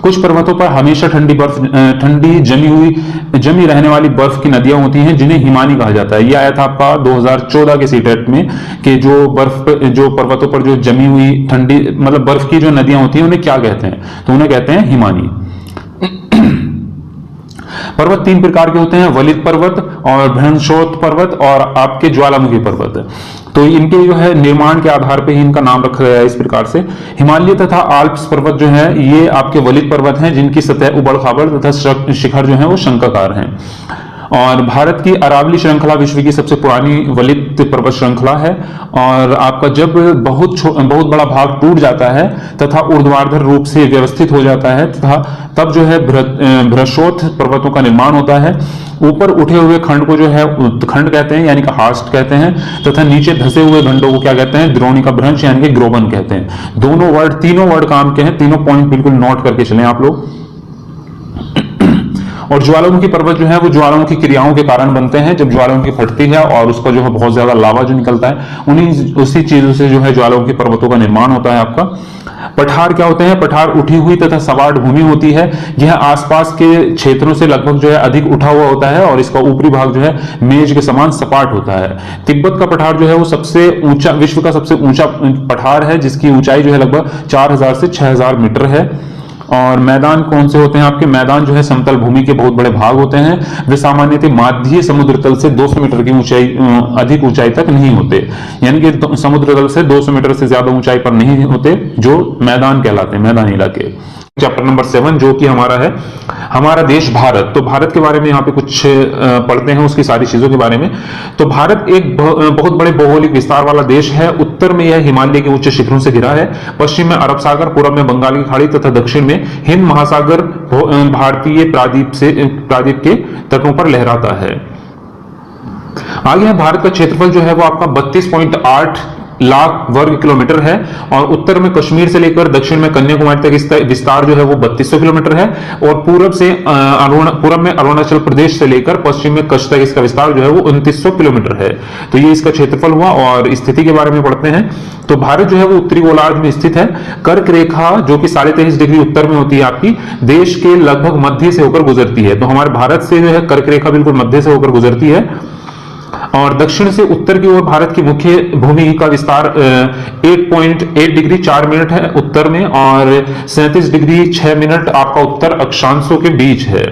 कुछ पर्वतों पर हमेशा ठंडी जमी रहने वाली बर्फ की नदियां होती हैं, जिन्हें हिमानी कहा जाता है। ये आया था आपका 2014 के सीटेट में कि जो पर्वतों पर जो जमी हुई ठंडी मतलब बर्फ की जो नदियां होती हैं उन्हें क्या कहते हैं, तो उन्हें कहते हैं हिमानी। पर्वत 3 प्रकार के होते हैं, वलित पर्वत और भ्रंशोत पर्वत और आपके ज्वालामुखी पर्वत। तो इनके जो है निर्माण के आधार पे ही इनका नाम रखा गया है इस प्रकार से। हिमालय तथा आल्प्स पर्वत जो है ये आपके वलित पर्वत हैं, जिनकी सतह उबड़ खाबड़ तथा शिखर जो है वो शंखाकार हैं। और भारत की अरावली श्रृंखला विश्व की सबसे पुरानी वलित पर्वत श्रृंखला है। और आपका जब बहुत बड़ा भाग टूट जाता है तथा ऊर्ध्वाधर रूप से व्यवस्थित हो जाता है तथा तब जो है भ्रशोथ पर्वतों का निर्माण होता है। ऊपर उठे हुए खंड को जो है खंड कहते हैं, यानी कि हास्ट कहते हैं, तथा नीचे धसे हुए खंडों को क्या कहते हैं, द्रोणिका भ्रंश यानी कि ग्रोबन कहते हैं। तीनों वर्ड काम के हैं, तीनों पॉइंट बिल्कुल नोट करके चलें आप लोग। और ज्वालामुखी पर्वत जो है वो ज्वालामुखी क्रियाओं के कारण बनते हैं। जब ज्वालामुखी फटती है और उसका जो है बहुत ज्यादा लावा जो निकलता है, उसी चीजों से जो है ज्वालामुखी पर्वतों का निर्माण होता है आपका। पठार क्या होते हैं, पठार उठी हुई तथा सवाट भूमि होती है। यह आसपास के क्षेत्रों से लगभग जो है अधिक उठा हुआ होता है और इसका ऊपरी भाग जो है मेज के समान सपाट होता है। तिब्बत का पठार जो है वो सबसे ऊंचा, विश्व का सबसे ऊंचा पठार है, जिसकी ऊंचाई जो है लगभग 4000 से 6000 मीटर है। और मैदान कौन से होते हैं आपके, मैदान जो है समतल भूमि के बहुत बड़े भाग होते हैं। वे सामान्यतः माध्यम समुद्र तल से 200 मीटर की ऊंचाई अधिक ऊंचाई तक नहीं होते, यानी कि समुद्र तल से 200 मीटर से ज्यादा ऊंचाई पर नहीं होते, जो मैदान कहलाते हैं, मैदानी इलाके। चैप्टर नंबर 7 जो कि हमारा है हमारा देश भारत। तो भारत के बारे में यहाँ पे कुछ पढ़ते हैं, उसकी सारी चीजों के बारे में। तो भारत एक बहुत बड़े भौगोलिक विस्तार वाला देश है। उत्तर में यह हिमालय के उच्च शिखरों से घिरा है, पश्चिम में अरब सागर, पूर्व में बंगाल की खाड़ी तथा दक्षिण में हिंद महासागर भारतीय प्रायद्वीप के तटों पर लहराता है। आगे है भारत का क्षेत्रफल जो है वो आपका 32.8 लाख वर्ग किलोमीटर है। और उत्तर में कश्मीर से लेकर दक्षिण में कन्याकुमारी तक इसका विस्तार जो है वो 3200 किलोमीटर है। और पूर्व में अरुणाचल प्रदेश से लेकर पश्चिम में कच्छ तक इसका विस्तार जो है वो 2900 किलोमीटर है। तो ये इसका क्षेत्रफल हुआ। और स्थिति के बारे में पढ़ते हैं। तो भारत जो है वो उत्तरी गोलार्ध में स्थित है। कर्क रेखा जो कि 23.5 डिग्री उत्तर में होती है आपकी, देश के लगभग मध्य से होकर गुजरती है। तो हमारे भारत से जो है कर्क रेखा बिल्कुल मध्य से होकर गुजरती है। और दक्षिण से उत्तर की ओर भारत की मुख्य भूमि का विस्तार 8.8 डिग्री 4 मिनट है उत्तर में, और 37 डिग्री 6 मिनट आपका उत्तर अक्षांशों के बीच है।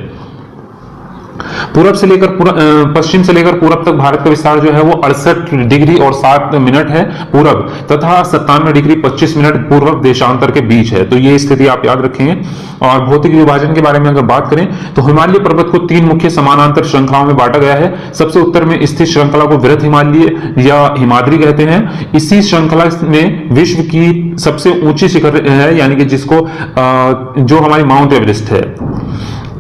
पूरब से लेकर पश्चिम से लेकर पूरब तक भारत का विस्तार जो है वो 68 डिग्री और 7 मिनट है पूरब, तथा 97 डिग्री 25 मिनट पूर्व देशांतर के बीच है। तो ये स्थिति आप याद रखेंगे। और भौतिक विभाजन के बारे में अगर बात करें तो हिमालय पर्वत को 3 मुख्य समानांतर श्रृंखलाओं में बांटा गया है। सबसे उत्तर में स्थित श्रृंखला को वृहद हिमालय या हिमाद्री कहते हैं। इसी श्रृंखला में विश्व की सबसे ऊंची शिखर है, यानी कि जिसको जो हमारी माउंट एवरेस्ट है।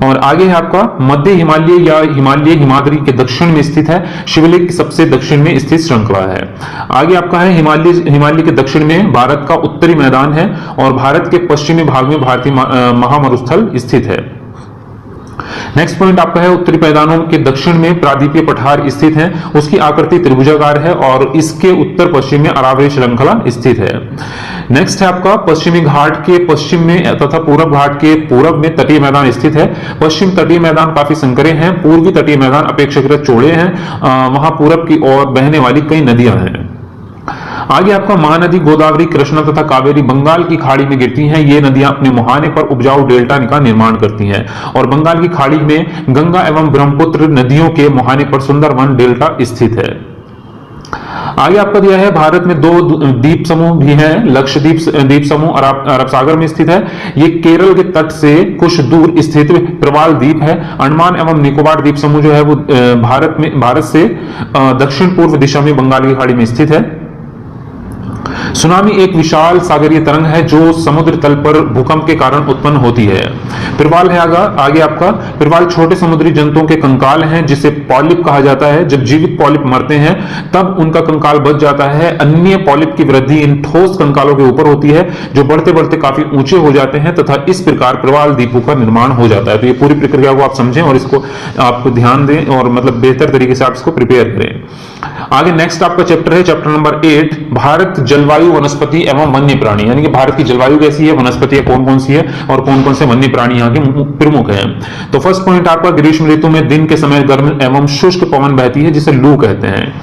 और आगे है आपका मध्य हिमालय या हिमालय हिमाद्री के दक्षिण में स्थित है, शिवलिक की सबसे दक्षिण में स्थित श्रृंखला है। आगे आपका है हिमालय के दक्षिण में भारत का उत्तरी मैदान है और भारत के पश्चिमी भाग में भारतीय महामरुस्थल स्थित है। नेक्स्ट पॉइंट आपका है उत्तरी मैदानों के दक्षिण में प्रादीपीय पठार स्थित है, उसकी आकृति त्रिभुजाकार है और इसके उत्तर पश्चिम में अरावली श्रृंखला स्थित है। नेक्स्ट है आपका पश्चिमी घाट के पश्चिम में तथा पूर्व घाट के पूर्व में तटीय मैदान स्थित है। पश्चिम तटीय मैदान काफी संकरे हैं, पूर्वी तटीय मैदान अपेक्षाकृत चौड़े हैं, वहां पूरब की ओर बहने वाली कई नदियां हैं। आगे आपका महानदी गोदावरी, कृष्णा तथा कावेरी बंगाल की खाड़ी में गिरती हैं। ये नदियां अपने मुहाने पर उपजाऊ डेल्टा का निर्माण करती हैं और बंगाल की खाड़ी में गंगा एवं ब्रह्मपुत्र नदियों के मुहाने पर सुंदरवन डेल्टा स्थित है। आगे आपका दिया है भारत में 2 द्वीप समूह भी हैं। लक्षद्वीप द्वीप समूह अरब सागर में स्थित है। ये केरल के तट से कुछ दूर स्थित प्रवाल द्वीप है। अंडमान एवं निकोबार द्वीप समूह जो है वो भारत से दक्षिण पूर्व दिशा में बंगाल की खाड़ी में स्थित है। सुनामी एक विशाल सागरीय तरंग है जो समुद्र तल पर भूकंप के कारण उत्पन्न होती है। प्रवाल है आगे आपका प्रवाल छोटे समुद्री जंतुओं के कंकाल हैं जिसे पॉलिप कहा जाता है। जब जीवित पॉलिप मरते हैं तब उनका कंकाल बच जाता है। अन्य पॉलिप की वृद्धि इन ठोस कंकालों के ऊपर होती है जो बढ़ते बढ़ते काफी ऊंचे हो जाते हैं तथा इस प्रकार प्रवाल द्वीपों का निर्माण हो जाता है। तो ये पूरी प्रक्रिया को आप समझें और इसको आप ध्यान दें और मतलब बेहतर तरीके से आप इसको प्रिपेयर करें। आगे नेक्स्ट आपका चैप्टर है चैप्टर नंबर 8, भारत जलवायु वनस्पति एवं वन्य प्राणी, यानी कि भारत की जलवायु कैसी है, वनस्पतियां कौन कौन सी है और कौन कौन से वन्य प्राणी यहाँ के प्रमुख हैं। तो फर्स्ट पॉइंट आपका ग्रीष्म ऋतु में दिन के समय गर्म एवं शुष्क पवन बहती है जिसे लू कहते हैं।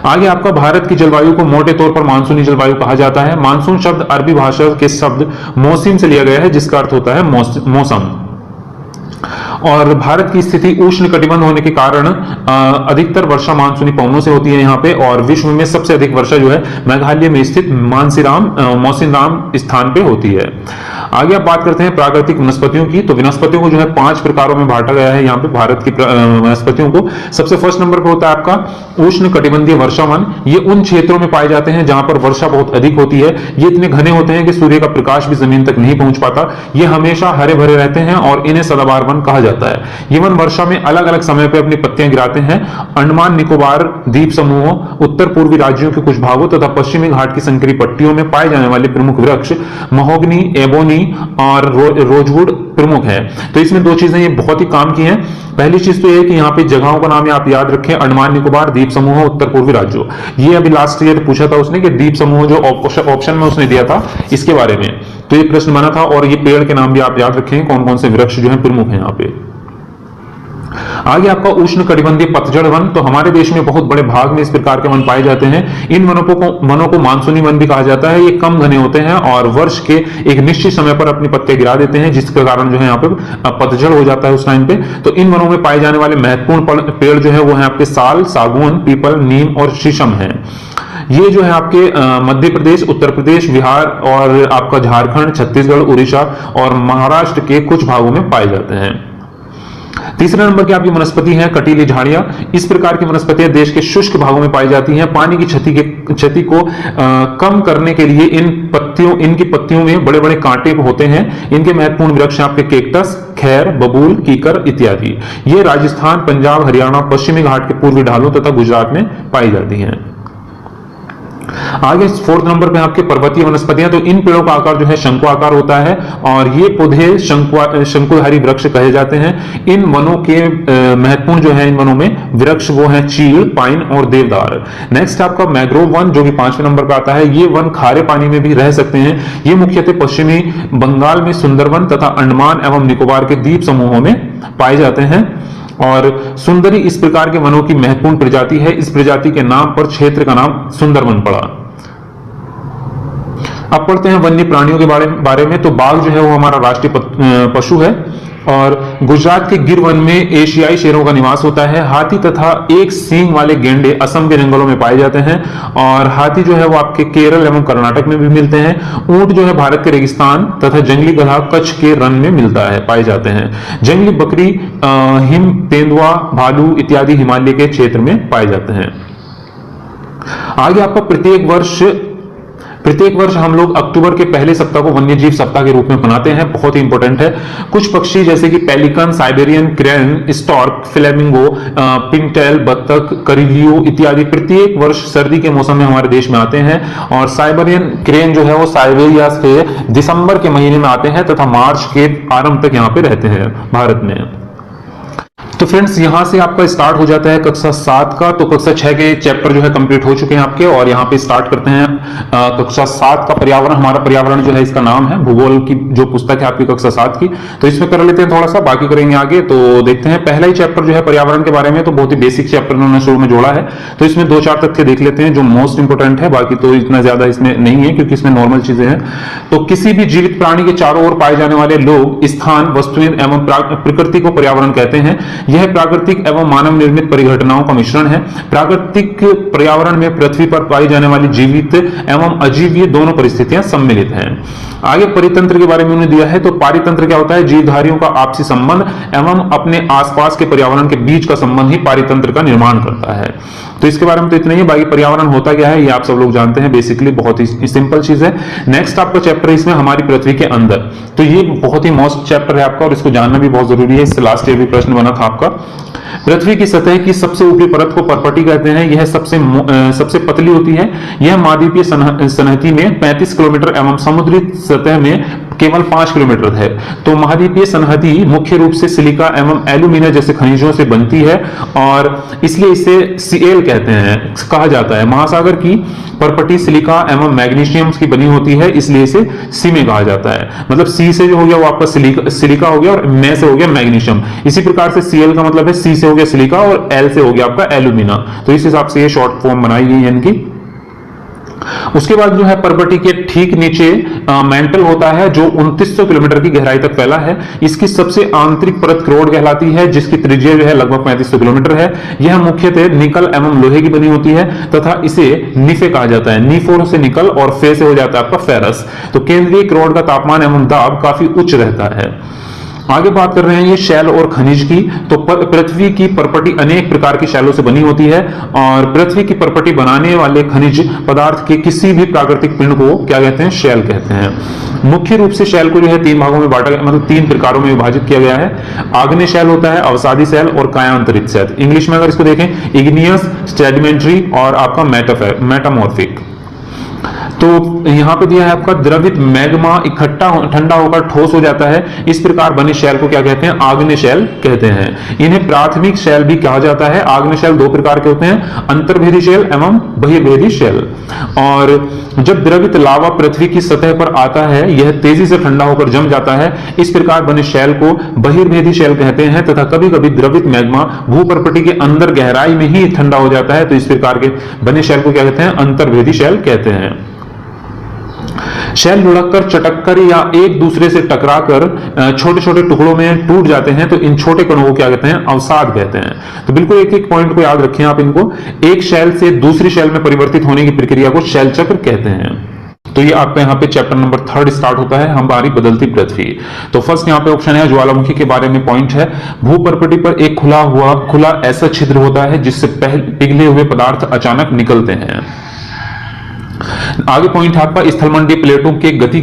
आगे आपका भारत की जलवायु को मोटे तौर पर मानसूनी जलवायु कहा जाता है। मानसून शब्द अरबी भाषा के शब्द मौसम से लिया गया है जिसका अर्थ होता है मौसम। और भारत की स्थिति उष्ण कटिबंध होने के कारण अधिकतर वर्षा मानसूनी पवनों से होती है यहाँ पे। और विश्व में सबसे अधिक वर्षा जो है मेघालय में स्थित मौसिनराम स्थान पे होती है। आगे आप बात करते हैं प्राकृतिक वनस्पतियों की। तो वनस्पतियों को जो है 5 प्रकारों में बांटा गया है यहाँ पे भारत की वनस्पतियों को। सबसे फर्स्ट नंबर पे होता है आपका उष्ण कटिबंधीय वर्षावन। ये उन क्षेत्रों में पाए जाते हैं जहां पर वर्षा बहुत अधिक होती है। ये इतने घने होते हैं कि सूर्य का प्रकाश भी जमीन तक नहीं पहुंच पाता। ये हमेशा हरे भरे रहते हैं और इन्हें सदाबहार वन कहा जाता है। ये वन वर्षा में अलग अलग समय पर अपनी पत्तियां गिराते हैं। अंडमान निकोबार द्वीप समूहों, उत्तर पूर्वी राज्यों के कुछ भागों तथा पश्चिमी घाट की संकरी पट्टियों में पाए जाने वाले प्रमुख वृक्ष महोगनी, एबोनी और रोजवुड प्रमुख है। तो इसमें 2 चीजें ये बहुत ही काम की हैं। पहली चीज तो ये कि यहाँ पे जगहों का नाम आप याद रखें, अंडमान निकोबार द्वीप समूह उत्तर पूर्वी राज्यों। ये अभी लास्ट ईयर पूछा था उसने कि द्वीप समूह जो ऑप्शन में उसने दिया था इसके बारे में, तो ये प्रश्न बना था। और ये पेड़ के नाम भी आप याद रखें कौन कौन से वृक्ष जो है प्रमुख है यहाँ पे। आगे आपका उष्ण कटिबंधीय पतझड़ वन। तो हमारे देश में बहुत बड़े भाग में इस प्रकार के वन पाए जाते हैं। इन वनों को मानसूनी वन भी कहा जाता है। ये कम घने होते हैं और वर्ष के एक निश्चित समय पर अपनी पत्तियां गिरा देते हैं जिसके कारण जो है यहाँ पे पतझड़ हो जाता है उस टाइम पे। तो इन वनों में पाए जाने वाले महत्वपूर्ण पेड़ जो है वो है आपके साल, सागौन, पीपल, नीम और शीशम है। ये जो है आपके मध्य प्रदेश, उत्तर प्रदेश, बिहार और आपका झारखंड, छत्तीसगढ़, उड़ीसा और महाराष्ट्र के कुछ भागों में पाए जाते हैं। तीसरे नंबर की आपकी वनस्पति है कटीली झाड़ियां। इस प्रकार की वनस्पतियां देश के शुष्क भागों में पाई जाती हैं। पानी की क्षति को कम करने के लिए इनकी पत्तियों में बड़े बड़े कांटे होते हैं। इनके महत्वपूर्ण वृक्ष आपके केक्टस, खैर, बबूल, कीकर इत्यादि। ये राजस्थान, पंजाब, हरियाणा, पश्चिमी घाट के पूर्वी ढालों तथा गुजरात में पाई जाती हैं। आगे 4th नंबर पे आपके पर्वतीय वनस्पतियां। तो इन पेड़ों का आकार जो है शंकु आकार होता है और ये पौधे शंकुधारी वृक्ष कहे जाते हैं। इन वनों के महत्वपूर्ण जो है इन वनों में वृक्ष वो है चीड़, पाइन और देवदार। नेक्स्ट आपका मैंग्रोव वन जो कि 5वें नंबर पर आता है। ये वन खारे पानी में भी रह सकते हैं। ये मुख्यतः पश्चिमी बंगाल में सुंदरवन तथा अंडमान एवं निकोबार के द्वीप समूहों में पाए जाते हैं। और सुंदरी इस प्रकार के वनों की महत्वपूर्ण प्रजाति है। इस प्रजाति के नाम पर क्षेत्र का नाम सुंदरवन पड़ा। अब पढ़ते हैं वन्य प्राणियों के बारे में। तो बाघ जो है वो हमारा राष्ट्रीय पशु है और गुजरात के गिर वन में एशियाई शेरों का निवास होता है। हाथी तथा एक सींग वाले गेंडे असम के जंगलों में पाए जाते हैं और हाथी जो है वो आपके केरल एवं कर्नाटक में भी मिलते हैं। ऊंट जो है भारत के रेगिस्तान तथा जंगली गधा कच्छ के रन में मिलता है, पाए जाते हैं। जंगली बकरी हिम तेंदुआ भालू इत्यादि हिमालय के क्षेत्र में पाए जाते हैं। आगे आपका प्रत्येक वर्ष हम लोग अक्टूबर के पहले सप्ताह को वन्यजीव सप्ताह के रूप में मनाते हैं, बहुत ही इंपॉर्टेंट है। कुछ पक्षी जैसे कि pelican, Siberian crane, stork, flamingo, pintail, बत्तख, करिलियो इत्यादि प्रत्येक वर्ष सर्दी के मौसम में हमारे देश में आते हैं। और साइबेरियन क्रेन जो है वो साइबेरिया से दिसंबर के महीने में आते हैं तथा मार्च के आरंभ तक यहाँ पे रहते हैं भारत में। तो फ्रेंड्स यहां से आपका स्टार्ट हो जाता है कक्षा 7 का। तो कक्षा 6 के चैप्टर जो है कंप्लीट हो चुके हैं आपके, और यहां पे स्टार्ट करते हैं कक्षा 7 का पर्यावरण। हमारा पर्यावरण जो है इसका नाम है, भूगोल की जो पुस्तक है आपकी कक्षा 7 की। तो इसमें कर लेते हैं थोड़ा सा, बाकी करेंगे आगे। तो देखते हैं पहला ही चैप्टर जो है पर्यावरण के बारे में, तो बहुत ही बेसिक चैप्टर उन्होंने शुरू में जोड़ा है। तो इसमें 2-4 तथ्य देख लेते हैं जो मोस्ट इंपोर्टेंट है, बाकी तो इतना ज्यादा इसमें नहीं है क्योंकि इसमें नॉर्मल चीजें हैं। तो किसी भी जीवित प्राणी के चारों ओर पाए जाने वाले लोग, स्थान, वस्तुएं एवं प्रकृति को पर्यावरण कहते हैं। यह प्राकृतिक एवं मानव निर्मित परिघटनाओं का मिश्रण है। प्राकृतिक पर्यावरण में पृथ्वी पर पाई जाने वाली जीवित एवं अजीवीय दोनों परिस्थितियां सम्मिलित हैं। आगे परितंत्र के बारे में उन्होंने दिया है। तो पारितंत्र क्या होता है? जीवधारियों का आपसी संबंध एवं अपने आसपास के पर्यावरण के बीच का संबंध ही पारितंत्र का निर्माण करता है। तो इसके बारे में तो इतना ही। बाकी पर्यावरण होता क्या है ये आप सब लोग जानते हैं, बेसिकली बहुत ही सिंपल चीज है। नेक्स्ट आपका चैप्टर है इसमें हमारी पृथ्वी के अंदर। तो ये बहुत ही मोस्ट चैप्टर है आपका और इसको जानना भी बहुत जरूरी है। इससे लास्ट ईयर भी प्रश्न बना था आपका। पृथ्वी की सतह की सबसे ऊपरी परत को पर्पटी कहते हैं। यह सबसे पतली होती है। यह महाद्वीपीय सनहती में 35 किलोमीटर एवं समुद्री सतह में केवल 5 किलोमीटर है। तो महाद्वीपीय सनहती मुख्य रूप से सिलिका एवं एल्यूमिना जैसे खनिजों से बनती है और इसलिए इसे सीएल कहते हैं, कहा जाता है। महासागर की परपटी सिलिका एवं मैग्नीशियम की बनी होती है, इसलिए इसे सी में कहा जाता है। मतलब सी से जो हो गया वो आपका सिलिका हो गया और में से हो गया मैग्नीशियम। इसी प्रकार से सीएल का मतलब है सी से हो गया सिलिका और एल से हो गया आपका एल्यूमिना। तो इस हिसाब से ये शॉर्ट फॉर्म बनाई गई है इनकी। उसके बाद जो है पर्वती के ठीक नीचे मेंटल होता है जो 2900 किलोमीटर की गहराई तक फैला है। इसकी सबसे आंतरिक परत क्रोड कहलाती है जिसकी त्रिज्या जो है लगभग 3500 किलोमीटर है। यह मुख्यतः निकल एवं लोहे की बनी होती है तथा इसे निफे कहा जाता है। निफोर से निकल और फे से हो जाता है आपका फेरस। तो केंद्रीय क्रोड का तापमान एवं दाब काफी उच्च रहता है। आगे बात कर रहे हैं ये शैल और खनिज की। तो पृथ्वी की परपटी अनेक प्रकार की शैलों से बनी होती है और पृथ्वी की परपटी बनाने वाले खनिज पदार्थ के किसी भी प्राकृतिक पिंड को क्या कहते हैं? शैल कहते हैं। मुख्य रूप से शैल को जो है 3 भागों में बांटा गया, मतलब 3 प्रकारों में विभाजित किया गया है। आग्नेय शैल होता है, अवसादी शैल और कायांतरित शैल। इंग्लिश में अगर इसको देखें, इग्नियस, सेडिमेंट्री और आपका मेटामॉर्फिक। तो यहां पे दिया है आपका द्रवित मैग्मा इकट्ठा ठंडा होकर ठोस हो जाता है। इस प्रकार बने शैल को क्या कहते हैं? आग्नेय शैल कहते हैं। इन्हें प्राथमिक शैल भी कहा जाता है। आग्नेय शैल 2 प्रकार के होते हैं, अंतर्भेदी शैल एवं बहिर्भेदी शैल। और जब द्रवित लावा पृथ्वी की सतह पर आता है यह तेजी से ठंडा होकर जम जाता है। इस प्रकार बने शैल को बहिर्भेदी शैल कहते हैं तथा कभी कभी द्रवित मैग्मा भूपर्पटी के अंदर गहराई में ही ठंडा हो जाता है। तो इस प्रकार के बने शैल को क्या कहते हैं? अंतर्भेदी शैल कहते हैं। शैल लुढ़ककर, चटककर या एक दूसरे से टकराकर छोटे छोटे टुकड़ों में टूट जाते हैं। तो इन छोटे कणों को क्या कहते हैं? अवसाद कहते हैं। तो बिल्कुल एक एक पॉइंट को याद रखें आप इनको। एक शैल से दूसरी शैल में परिवर्तित होने की प्रक्रिया को शैल चक्र कहते हैं। तो ये आपका यहाँ पे चैप्टर नंबर 3 स्टार्ट होता है, हमारी बदलती पृथ्वी। तो फर्स्ट यहाँ पे ऑप्शन है ज्वालामुखी के बारे में पॉइंट है। भूपर्पटी पर एक खुला ऐसा छिद्र होता है जिससे पिघले हुए पदार्थ अचानक निकलते हैं। आगे पॉइंट आपका स्थलमंडलीय प्लेटों के गति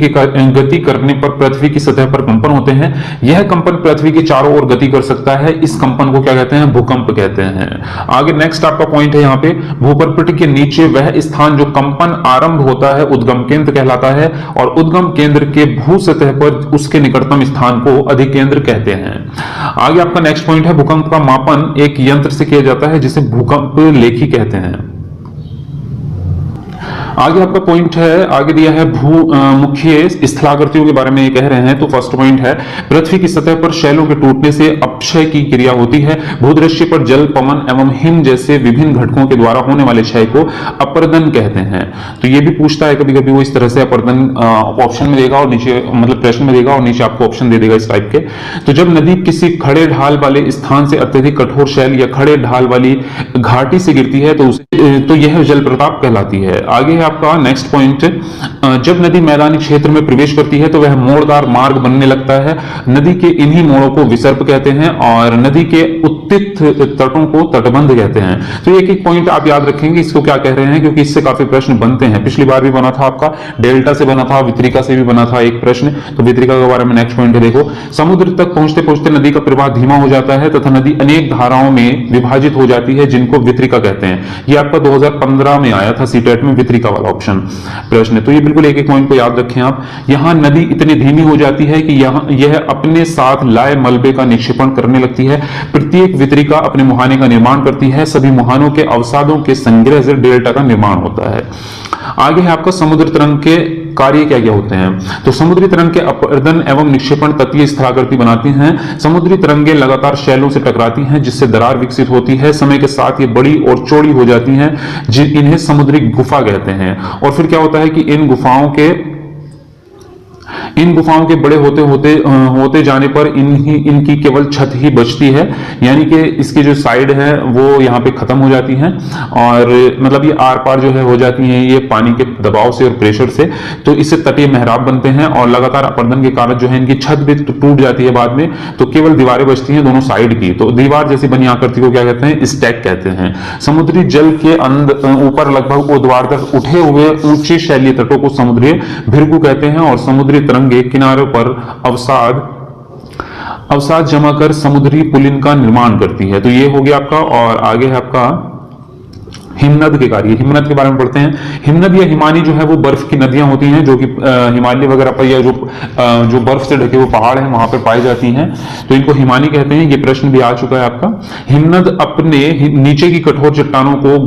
करने पर पृथ्वी की सतह पर कंपन होते हैं। यह कंपन पृथ्वी के चारों ओर गति कर सकता है। इस कंपन को क्या कहते हैं? भूकंप कहते हैं। आगे नेक्स्ट आपका पॉइंट है यहाँ पे, भूपर्पटी के नीचे वह स्थान जो कंपन आरंभ होता है उद्गम केंद्र कहलाता है और उद्गम केंद्र के भू सतह पर उसके निकटतम स्थान को अधिकेंद्र कहते हैं। आगे आपका नेक्स्ट पॉइंट है, भूकंप का मापन एक यंत्र से किया जाता है जिसे भूकंप लेखी कहते हैं। आगे आपका पॉइंट है, आगे दिया है मुख्य स्थलाकृतियों के बारे में ये कह रहे हैं। तो फर्स्ट पॉइंट है, पृथ्वी की सतह पर शैलों के टूटने से अपक्षय की क्रिया होती है। भूदृश्य पर जल, पवन एवं हिम जैसे विभिन्न घटकों के द्वारा होने वाले क्षय को अपर्दन कहते हैं। तो ये भी पूछता है कभी कभी वो इस तरह से, अपर्दन ऑप्शन में देगा और नीचे मतलब प्रश्न में देगा और नीचे आपको ऑप्शन दे देगा इस टाइप के। तो जब नदी किसी खड़े ढाल वाले स्थान से अत्यधिक कठोर शैल या खड़े ढाल वाली घाटी से गिरती है तो यह जल प्रताप कहलाती है। आगे है आपका नेक्स्ट पॉइंट, जब नदी मैदानी क्षेत्र में प्रवेश करती है तो वह मोड़दार मार्ग बनने लगता है। नदी के इन्हीं मोड़ों को विसर्प कहते हैं और नदी के उत्थित तटों को तटबंध कहते हैं। तो एक एक पॉइंट आप याद रखेंगे इसको क्या कह रहे हैं, क्योंकि इससे काफी प्रश्न बनते हैं। पिछली बार भी बना था आपका, डेल्टा से बना था, वितरिका से भी बना था एक प्रश्न। तो वितरिका के बारे में नेक्स्ट पॉइंट है, देखो समुद्र तक पहुंचते पहुंचते नदी का प्रवाह धीमा हो जाता है तथा नदी अनेक धाराओं में विभाजित हो जाती है जिनको वितरिका कहते हैं। ये आपका 2015 में आया था सीटेट में वितरिका वाला ऑप्शन प्रश्न। तो ये बिल्कुल एक एक पॉइंट को याद रखें आप। यहां नदी इतनी धीमी हो जाती है कि यह अपने साथ लाए मलबे का निक्षेपण करने लगती है। प्रत्येक वितरिका अपने मुहाने का निर्माण करती है। सभी मुहानों के अवसादों के संग्रह से डेल्टा का निर्माण होता है। आगे है आपका समुद्र तरंग के कार्य क्या क्या होते हैं। तो समुद्री तरंग के अपर्दन एवं निक्षेपण तटीय स्थलाकृति बनाती हैं। समुद्री तरंगें लगातार शैलों से टकराती हैं जिससे दरार विकसित होती है। समय के साथ ये बड़ी और चौड़ी हो जाती हैं, इन्हें समुद्री गुफा कहते हैं। और फिर क्या होता है कि इन गुफाओं के बड़े होते जाने पर इनकी केवल छत ही बचती है, यानी कि इसकी जो साइड है वो यहाँ पे खत्म हो जाती है और मतलब ये आर पार जो है हो जाती है ये पानी के दबाव से और प्रेशर से। तो इससे तटीय मेहराब बनते हैं और लगातार अपर्दन के कारण जो है इनकी छत भी टूट जाती है बाद में। तो केवल दीवारें बचती हैं दोनों साइड की। तो दीवार जैसी बनी आकृति को क्या कहते हैं, स्टैक कहते हैं। समुद्री जल के ऊपर लगभग ऊर्ध्वाधर उठे हुए ऊंचे शैलीय तटों को समुद्री भिरकु कहते हैं और समुद्री तरंगे किनारों पर अवसाद जमा कर समुद्री पुलिन का निर्माण करती है। तो ये हो गया आपका। और आगे है आपका हिमनद के कार्य। हिमनद के बारे में पढ़ते हैं। हिमनद या हिमानी जो है वो बर्फ की नदियां होती हैं जो कि हिमालय वगैरह पर या जो बर्फ से ढके हुए पहाड़ हैं वहां पर पाई जाती हैं, तो इनको हिमानी कहते हैं। ये प्रश्न भी आ चुका है आपका। हिमनद अपने नीचे की कठोर चट्टानों को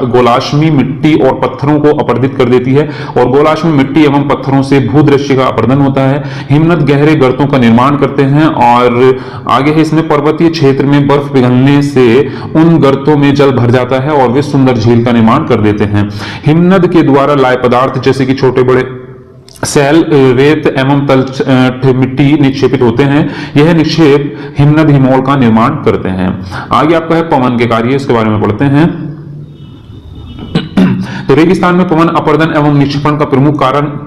गोलाश्मी मिट्टी और पत्थरों को अपर्दित कर देती है और गोलाश्मी मिट्टी एवं पत्थरों से भूदृश्य का अपर्दन होता है। हिमनद गहरे गर्तों का निर्माण करते हैं और आगे है इसमें पर्वतीय क्षेत्र में बर्फ पिघलने से उन गर्तों में जल भर जाता है और वे सुंदर झील का निर्माण कर देते हैं। हिमनद के द्वारा लाए पदार्थ जैसे कि छोटे बड़े सैल, रेत एवं तल मिट्टी निक्षेपित होते हैं। यह निक्षेप हिमनद हिमोल का निर्माण करते हैं। आगे आपका है पवन के कार्य, इसके बारे में पढ़ते हैं। तो रेगिस्तान में पवन अपर्दन एवं निक्षेपण का प्रमुख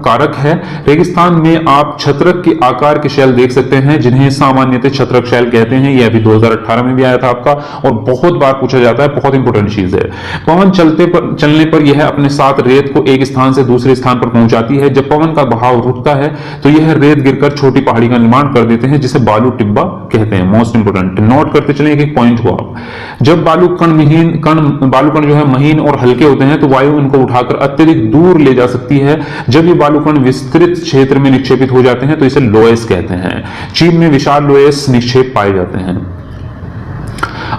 कारक है। रेगिस्तान में आप छत्रक के आकार के शैल देख सकते हैं जिन्हें सामान्यतः छत्रक शैल कहते हैं। यह अभी 2018 में भी आया था आपका और बहुत बार पूछा जाता है, बहुत इंपॉर्टेंट चीज है। पवन चलने पर यह अपने साथ रेत को एक स्थान से दूसरे स्थान पर पहुंचाती है। जब पवन का बहाव रुकता है तो यह रेत गिरकर छोटी पहाड़ी का निर्माण कर देते हैं जिसे बालू टिब्बा कहते हैं। मोस्ट इंपोर्टेंट नोट करते चले एक पॉइंट को आप। जब बालू कण जो है महीन और हल्के होते हैं तो वायु इनको उठाकर अत्यधिक दूर ले जा सकती है। जब ये बालूकण विस्तृत क्षेत्र में निक्षेपित हो जाते हैं तो इसे लोएस कहते हैं। चीन में विशाल लोएस निक्षेप पाए जाते हैं।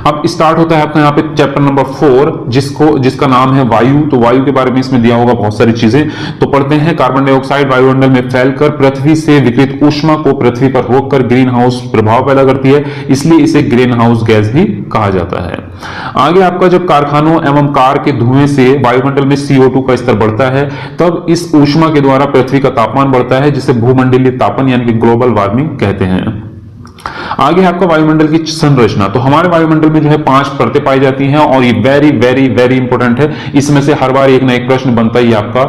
अब स्टार्ट होता है आपका यहाँ पे चैप्टर नंबर 4 जिसका नाम है वायु। तो वायु के बारे में इसमें दिया होगा बहुत सारी चीजें, तो पढ़ते हैं। कार्बन डाइऑक्साइड वायुमंडल में फैलकर पृथ्वी से विकिरित ऊष्मा को पृथ्वी पर रोककर ग्रीन हाउस प्रभाव पैदा करती है, इसलिए इसे ग्रीन हाउस गैस भी कहा जाता है। आगे आपका जब कारखानों एवं कार के धुएं से वायुमंडल में CO2 का स्तर बढ़ता है तब इस ऊष्मा के द्वारा पृथ्वी का तापमान बढ़ता है जिसे भूमंडलीय तापन यानी कि ग्लोबल वार्मिंग कहते हैं। आगे आपका वायुमंडल की संरचना। तो हमारे वायुमंडल में जो है 5 परतें पाई जाती हैं और ये वेरी वेरी वेरी इंपॉर्टेंट है। इसमें से हर बार एक ना एक प्रश्न बनता ही आपका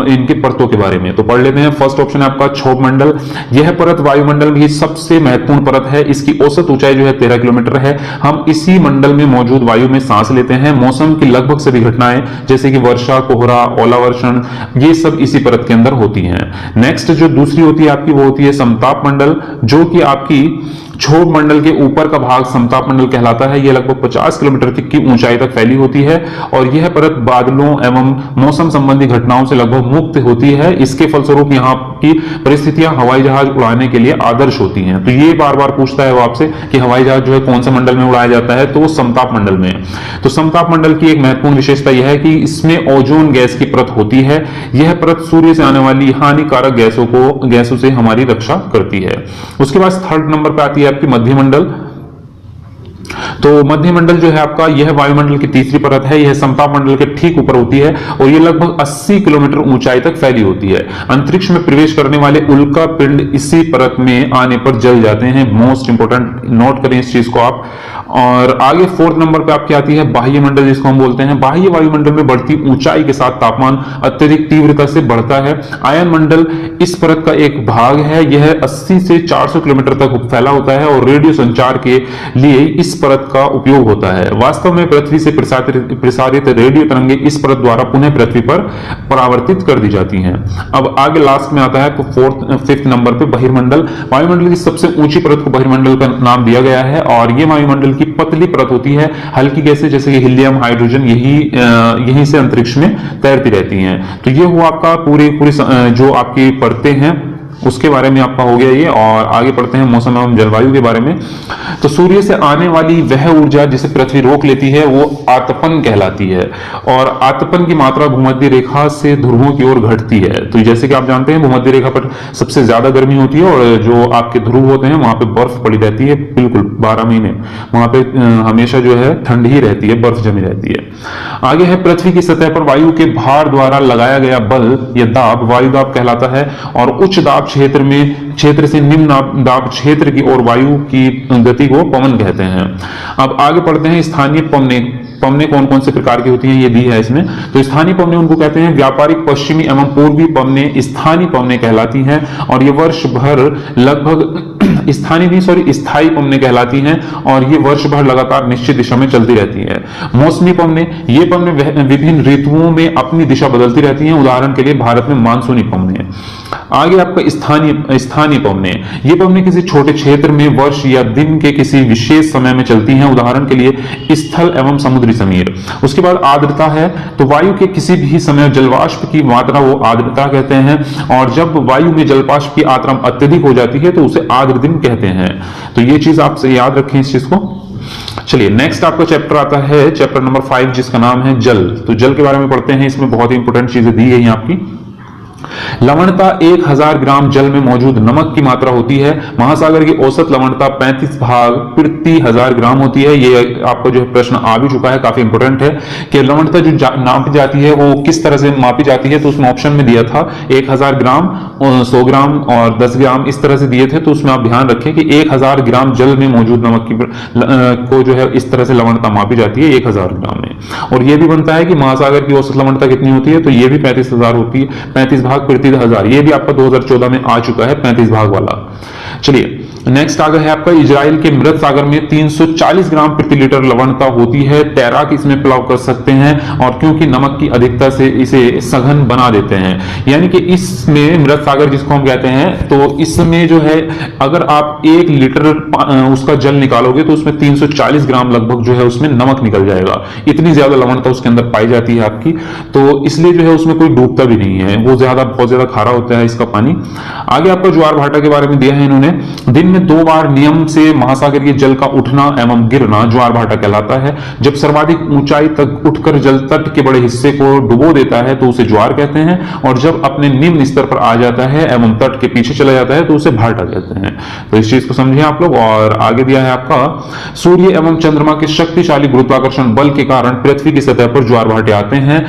इनकी परतों के बारे में। तो पढ़ लेते हैं। फर्स्ट ऑप्शन है आपका क्षोभ मंडल। यह परत वायुमंडल की सबसे महत्वपूर्ण परत है। इसकी औसत ऊंचाई जो है 13 किलोमीटर है। हम इसी मंडल में मौजूद वायु में सांस लेते हैं। मौसम की लगभग सभी घटनाएं जैसे कि वर्षा, कोहरा, ओलावर्षण ये सब इसी परत के अंदर होती हैं। नेक्स्ट जो दूसरी होती है आपकी वो होती है समताप मंडल, जो कि आपकी क्षोभ मंडल के ऊपर का भाग समताप मंडल कहलाता है। यह लगभग 50 किलोमीटर तक की ऊंचाई तक फैली होती है और यह परत बादलों एवं मौसम संबंधी घटनाओं से लगभग मुक्त होती है। इसके फलस्वरूप यहाँ की परिस्थितियां हवाई जहाज उड़ाने के लिए आदर्श होती हैं। तो ये बार बार पूछता है वो आपसे कि हवाई जहाज जो है कौन से मंडल में उड़ाया जाता है, तो वो समताप मंडल में। तो समताप मंडल की एक महत्वपूर्ण विशेषता यह है कि इसमें ओजोन गैस की परत होती है। यह परत सूर्य से आने वाली हानिकारक गैसों से हमारी रक्षा करती है। उसके बाद थर्ड नंबर पे आती है आपकी मध्यमंडल। तो मध्यमंडल जो है आपका, यह वायुमंडल की तीसरी परत है। यह समताप मंडल के ठीक ऊपर होती है और यह लगभग 80 किलोमीटर ऊंचाई तक फैली होती है। अंतरिक्ष में प्रवेश करने वाले उल्का पिंड इसी परत में आने पर जल जाते हैं। मोस्ट इंपोर्टेंट, नोट करें इस चीज को आप। और आगे फोर्थ नंबर पे आपकी आती है बाह्य मंडल, जिसको हम बोलते हैं। बाह्य वायुमंडल में बढ़ती ऊंचाई के साथ तापमान अत्यधिक तीव्रता से बढ़ता है। आयन मंडल इस परत का एक भाग है। यह 80 से 400 किलोमीटर तक फैला होता है और रेडियो संचार के लिए इस परत का उपयोग होता है। वास्तव में पृथ्वी से प्रसारित रेडियो तरंगे इस परत द्वारा पुनः पृथ्वी पर परावर्तित कर दी जाती हैं। अब आगे लास्ट में आता है फिफ्थ नंबर पे बहिर्मंडल। वायुमंडल की सबसे ऊंची परत को बहिर्मंडल का नाम दिया गया है और यह वायुमंडल की पतली परत होती है। हल्की गैसें जैसे कि हीलियम, हाइड्रोजन यहीं से अंतरिक्ष में तैरती रहती हैं। तो ये हुआ आपका पूरी जो आपकी परतें हैं उसके बारे में आपका हो गया ये। और आगे पढ़ते हैं मौसम एवं जलवायु के बारे में। तो सूर्य से आने वाली वह ऊर्जा जिसे पृथ्वी रोक लेती है वो आतपन कहलाती है और आतपन की मात्रा भूमध्य रेखा से ध्रुवों की ओर घटती है। तो जैसे कि आप जानते हैं भूमध्य रेखा पर सबसे ज्यादा गर्मी होती है और जो आपके ध्रुव होते हैं वहां पे बर्फ पड़ी रहती है, बिल्कुल 12 महीने वहां पे हमेशा जो है ठंड ही रहती है, बर्फ जमी रहती है। आगे है पृथ्वी की सतह पर वायु के भार द्वारा लगाया गया बल या दाब वायुदाब कहलाता है और उच्च दाब क्षेत्र से निम्न दाब क्षेत्र की ओर वायु की गति को पवन कहते हैं। अब आगे पढ़ते हैं स्थानीय पवनें कौन कौन से प्रकार की होती हैं, ये दी है इसमें। तो स्थानीय पवनें उनको कहते हैं व्यापारिक पश्चिमी एवं पूर्वी पवनें स्थानीय पवनें कहलाती हैं और ये वर्ष भर लगभग स्थायी पवनें कहलाती हैं और ये वर्ष भर लगातार निश्चित दिशा में चलती रहती है। मौसमी पवनें, ये पवनें विभिन्न ऋतुओं में अपनी दिशा बदलती रहती हैं। उदाहरण के लिए भारत में मानसूनी पवनें। आगे आपका स्थानीय पवनें, ये पवनें किसी छोटे क्षेत्र में वर्ष या दिन के किसी विशेष समय में चलती हैं। उदाहरण के लिए स्थल एवं समुद्री समीर। उसके बाद आर्द्रता है, तो वायु के किसी भी समय जलवाष्प की मात्रा वो आर्द्रता कहते हैं और जब वायु में जलवाष्प की मात्रा अत्यधिक हो जाती है तो उसे आर्द्र दिन कहते हैं। तो ये चीज आप याद रखें इस चीज को। चलिए नेक्स्ट आपका चैप्टर आता है चैप्टर नंबर 5 जिसका नाम है जल। तो जल के बारे में पढ़ते हैं। इसमें बहुत ही इंपोर्टेंट चीजें दी गई हैं आपकी। लवणता 1000 ग्राम जल में मौजूद नमक की मात्रा होती है। महासागर की औसत लवणता 35 भाग प्रति 1000 ग्राम होती है। ये आपका जो प्रश्न आ भी चुका है, काफी इंपोर्टेंट है कि लवणता जो नापी जाती है वो किस तरह से मापी जाती है। तो उसमें ऑप्शन में दिया था 1000 ग्राम, 100 ग्राम और 10 ग्राम इस तरह से दिए थे। तो उसमें आप ध्यान रखें कि 1000 ग्राम जल में मौजूद नमक को जो है इस तरह से लवणता मापी जाती है 1000 ग्राम में। और यह भी बनता है कि महासागर की औसत लवणता कितनी होती है, तो यह भी 35,000 होती है, 35 भाग प्रति 1000। ये भी आपका 2014 में आ चुका है 35 भाग वाला। चलिए नेक्स्ट आगे है आपका इजराइल के मृत सागर में 340 ग्राम प्रति लीटर लवणता होती है। तैराक इसमें प्लाव कर सकते हैं और क्योंकि नमक की अधिकता से इसे सघन बना देते हैं। यानी कि इसमें मृत सागर जिसको हम कहते हैं, तो इसमें जो है अगर आप 1 लीटर उसका जल निकालोगे तो उसमें 340 ग्राम लगभग जो है उसमें नमक निकल जाएगा। इतनी ज्यादा लवणता उसके अंदर पाई जाती है आपकी, तो इसलिए जो है उसमें कोई डूबता भी नहीं है, वो बहुत ज्यादा खारा होता है इसका पानी। आगे आपका ज्वार भाटा के बारे में दिया है इन्होंने। दिन में 2 बार नियम से महासागर के जल का उठना एवं गिरना ज्वार भाटा कहलाता है। जब सर्वाधिक ऊंचाई तक उठकर जल तट के बड़े हिस्से को डुबो देता है तो उसे ज्वार कहते हैं और जब अपने निम्न स्तर पर आ जाता है एवं तट के पीछे चला जाता है तो उसे भाटा कहते हैं। तो इस चीज को समझिए आप लोग। और आगे दिया है आपका सूर्य एवं चंद्रमा के शक्तिशाली गुरुत्वाकर्षण बल के कारण पृथ्वी की सतह पर ज्वार भाटे आते हैं।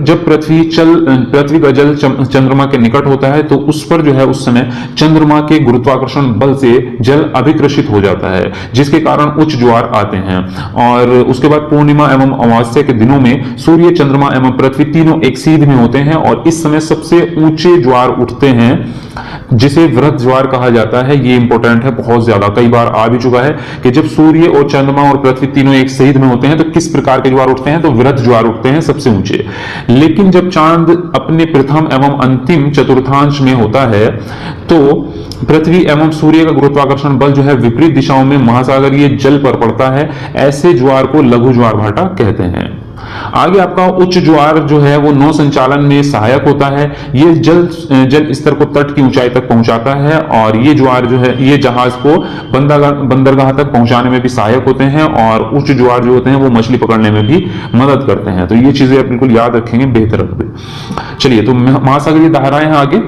जब पृथ्वी का जल चंद्रमा के निकट होता है तो उस पर जो है उस समय चंद्रमा के गुरुत्वाकर्षण बल से जल अभिकृषित हो जाता है, जिसके कारण उच्च ज्वार आते हैं। और उसके बाद पूर्णिमा एवं अमावस्या के दिनों में सूर्य, चंद्रमा एवं पृथ्वी तीनों एक सीध में होते हैं और इस समय सबसे ऊंचे ज्वार उठते हैं। जिसे वृहत ज्वार कहा जाता है। ये इंपॉर्टेंट है बहुत ज्यादा, कई बार आ भी चुका है कि जब सूर्य और चंद्रमा और पृथ्वी तीनों एक सहित में होते हैं तो किस प्रकार के ज्वार उठते हैं, तो वृहत ज्वार उठते हैं सबसे ऊंचे। लेकिन जब चांद अपने प्रथम एवं अंतिम चतुर्थांश में होता है तो पृथ्वी एवं सूर्य का गुरुत्वाकर्षण बल जो है विपरीत दिशाओं में महासागरीय जल पर पड़ता है, ऐसे ज्वार को लघु ज्वार भाटा कहते हैं। आगे आपका उच्च ज्वार जो है वो नौ संचालन में सहायक होता है। ये जल स्तर को तट की ऊंचाई तक पहुंचाता है और ये ज्वार जो है ये जहाज को बंदरगाह तक पहुंचाने में भी सहायक होते हैं और उच्च ज्वार जो होते हैं वो मछली पकड़ने में भी मदद करते हैं। तो ये चीजें आप बिल्कुल याद रखेंगे, बेहतर रखेंगे। चलिए, तो महासागरीय धाराएं हैं आगे।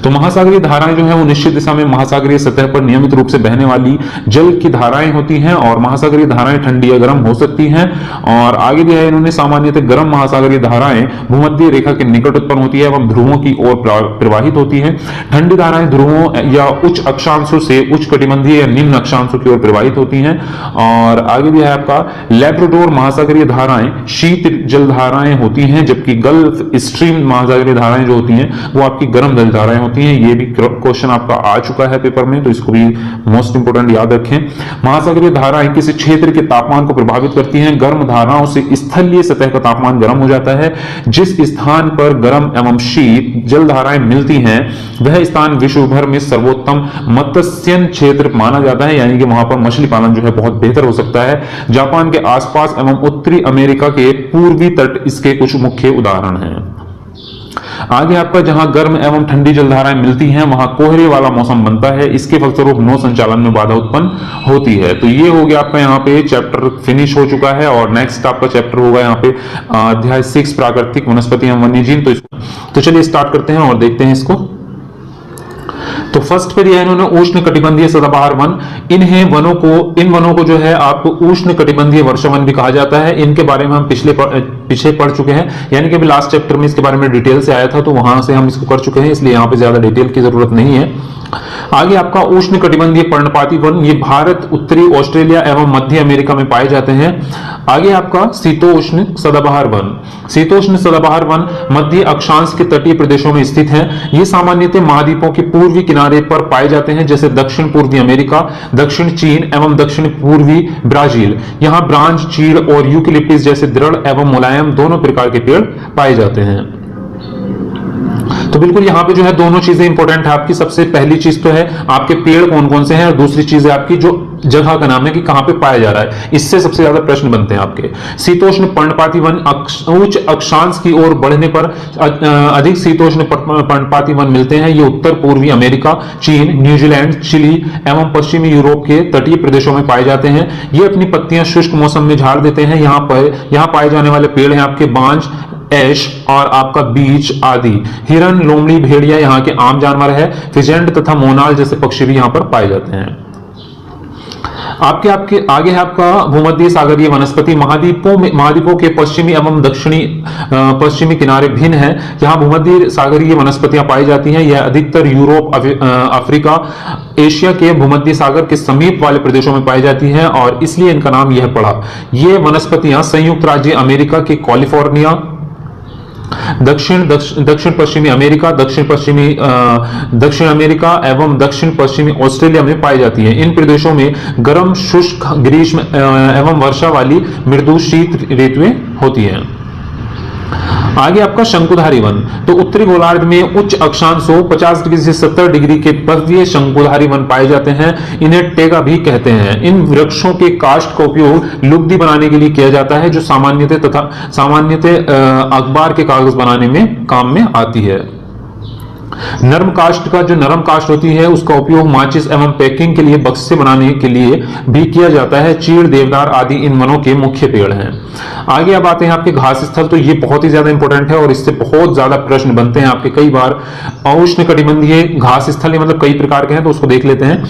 तो महासागरीय धाराएं जो है वो निश्चित दिशा में महासागरीय सतह पर नियमित रूप से बहने वाली जल की धाराएं होती हैं और महासागरीय धाराएं ठंडी या गर्म हो सकती हैं। और आगे दिया है इन्होंने सामान्यतः गर्म महासागरीय धाराएं भूमध्य रेखा के निकट उत्पन्न होती है एवं ध्रुवों की ओर प्रवाहित होती है। ठंडी धाराएं ध्रुवों या उच्च अक्षांशों से उच्च कटिबंधीय या निम्न अक्षांशों की ओर प्रवाहित होती हैं। और आगे दिया है आपका लैब्राडोर महासागरीय धाराएं शीत जल धाराएं होती हैं, जबकि गल्फ स्ट्रीम महासागरीय धाराएं जो होती हैं वो आपकी गर्म जल धाराएं होती हैं। ये भी क्वेश्चन आपका आ चुका है पेपर में, तो इसको भी मोस्ट इंपोर्टेंट याद रखें। महासागरीय धाराएं किसी क्षेत्र के तापमान को प्रभावित करती हैं। गर्म धाराओं से स्थलीय सतह का तापमान गर्म हो जाता है। जिस स्थान पर गर्म एवं शीत जल धाराएं मिलती हैं वह स्थान विश्व भर में सर्वोत्तम मत्स्यन क्षेत्र माना जाता है, यानी कि वहां पर मछली पालन जो है बहुत बेहतर हो सकता है। जापान के आसपास एवं उत्तरी अमेरिका के पूर्वी तट इसके कुछ मुख्य उदाहरण हैं। आगे आपका जहां गर्म एवं ठंडी जलधाराएं मिलती हैं वहां कोहरे वाला मौसम बनता है। इसके फलस्वरूप नौ संचालन में बाधा उत्पन्न होती है। तो ये हो गया आपका यहाँ पे चैप्टर फिनिश हो चुका है और नेक्स्ट आपका चैप्टर होगा यहाँ पे अध्याय 6 प्राकृतिक वनस्पति एवं वन्यजीव। तो चलिए स्टार्ट करते हैं और देखते हैं इसको। तो फर्स्ट पे दिया इन्होंने उष्ण कटिबंधीय सदाबहार वन। इन वनों को जो है आपको उष्ण कटिबंधीय वर्षावन भी कहा जाता है। इनके बारे में हम पीछे पढ़ चुके हैं, यानी कि अभी लास्ट चैप्टर में इसके बारे में डिटेल से आया था, तो वहां से हम इसको कर चुके हैं, इसलिए यहाँ पे ज्यादा डिटेल की जरूरत नहीं है। आगे आपका उष्ण कटिबंधीय पर्णपाती वन, ये भारत, उत्तरी ऑस्ट्रेलिया एवं मध्य अमेरिका में पाए जाते हैं। आगे आपका शीतोष्ण सदाबहार वन। शीतोष्ण सदाबहार वन मध्य अक्षांश के तटीय प्रदेशों में स्थित है। ये सामान्यतः महाद्वीपों के पूर्वी किनारे पर पाए जाते हैं, जैसे दक्षिण पूर्वी अमेरिका, दक्षिण चीन एवं दक्षिण पूर्वी ब्राजील। यहाँ ब्रांज, चीड़ और यूकेलिप्टस जैसे दृढ़ एवं मुलायम दोनों प्रकार के पेड़ पाए जाते हैं। तो बिल्कुल यहाँ पे जो है दोनों चीजें इंपॉर्टेंट है आपकी। सबसे पहली चीज तो है आपके पेड़ कौन कौन से हैं, और दूसरी चीज है आपकी जो जगह का नाम है कि कहां पे पाया जा रहा है। इससे सबसे ज्यादा प्रश्न बनते हैं आपके। शीतोष्ण पर्णपाती वन उच्च अक्षांश की ओर बढ़ने पर अधिक शीतोष्ण पर्णपाती वन मिलते हैं। ये उत्तर पूर्वी अमेरिका, चीन, न्यूजीलैंड, चिली एवं पश्चिमी यूरोप के तटीय प्रदेशों में पाए जाते हैं। ये अपनी पत्तियां शुष्क मौसम में झाड़ देते हैं। यहाँ पाए जाने वाले पेड़ हैं आपके बांज, ऐश और आपका बीच आदि। हिरन, लोमड़ी, भेड़िया यहाँ के आम जानवर है। फिजेंट तथा मोनाल जैसे पक्षी भी यहाँ पर पाए जाते हैं। आपके आगे है आपका भूमध्य सागरीय वनस्पति। महाद्वीपों के पश्चिमी एवं पश्चिमी किनारे भिन्न है। यहाँ भूमध्य सागरीय वनस्पतियां पाई जाती हैं। यह अधिकतर यूरोप, अफ्रीका, एशिया के भूमध्य सागर के समीप वाले प्रदेशों में पाई जाती हैं और इसलिए इनका नाम यह पड़ा। ये वनस्पतियां संयुक्त राज्य अमेरिका के कैलिफोर्निया, दक्षिण पश्चिमी अमेरिका, दक्षिण अमेरिका एवं दक्षिण पश्चिमी ऑस्ट्रेलिया में पाई जाती है। इन प्रदेशों में गर्म, शुष्क, ग्रीष्म एवं वर्षा वाली मृदु शीत ऋतुएं होती हैं। आगे आपका शंकुधारी वन। तो उत्तरी गोलार्ध में उच्च अक्षांशों 50 डिग्री से 70 डिग्री के भव्य शंकुधारी वन पाए जाते हैं। इन्हें टेगा भी कहते हैं। इन वृक्षों के काष्ठ का उपयोग लुगदी बनाने के लिए किया जाता है, जो सामान्यतः अखबार के कागज बनाने में काम में आती है। नरम काष्ठ होती है उसका उपयोग माचिस एवं पैकिंग के लिए बक्से बनाने के लिए भी किया जाता है। चीड़, देवदार आदि इन वनों के मुख्य पेड़ हैं। आगे अब आते हैं आपके घास स्थल। तो ये बहुत ही ज्यादा इंपॉर्टेंट है और इससे बहुत ज्यादा प्रश्न बनते हैं आपके कई बार। उष्ण कटिबंधीय घास स्थल मतलब कई प्रकार के हैं, तो उसको देख लेते हैं।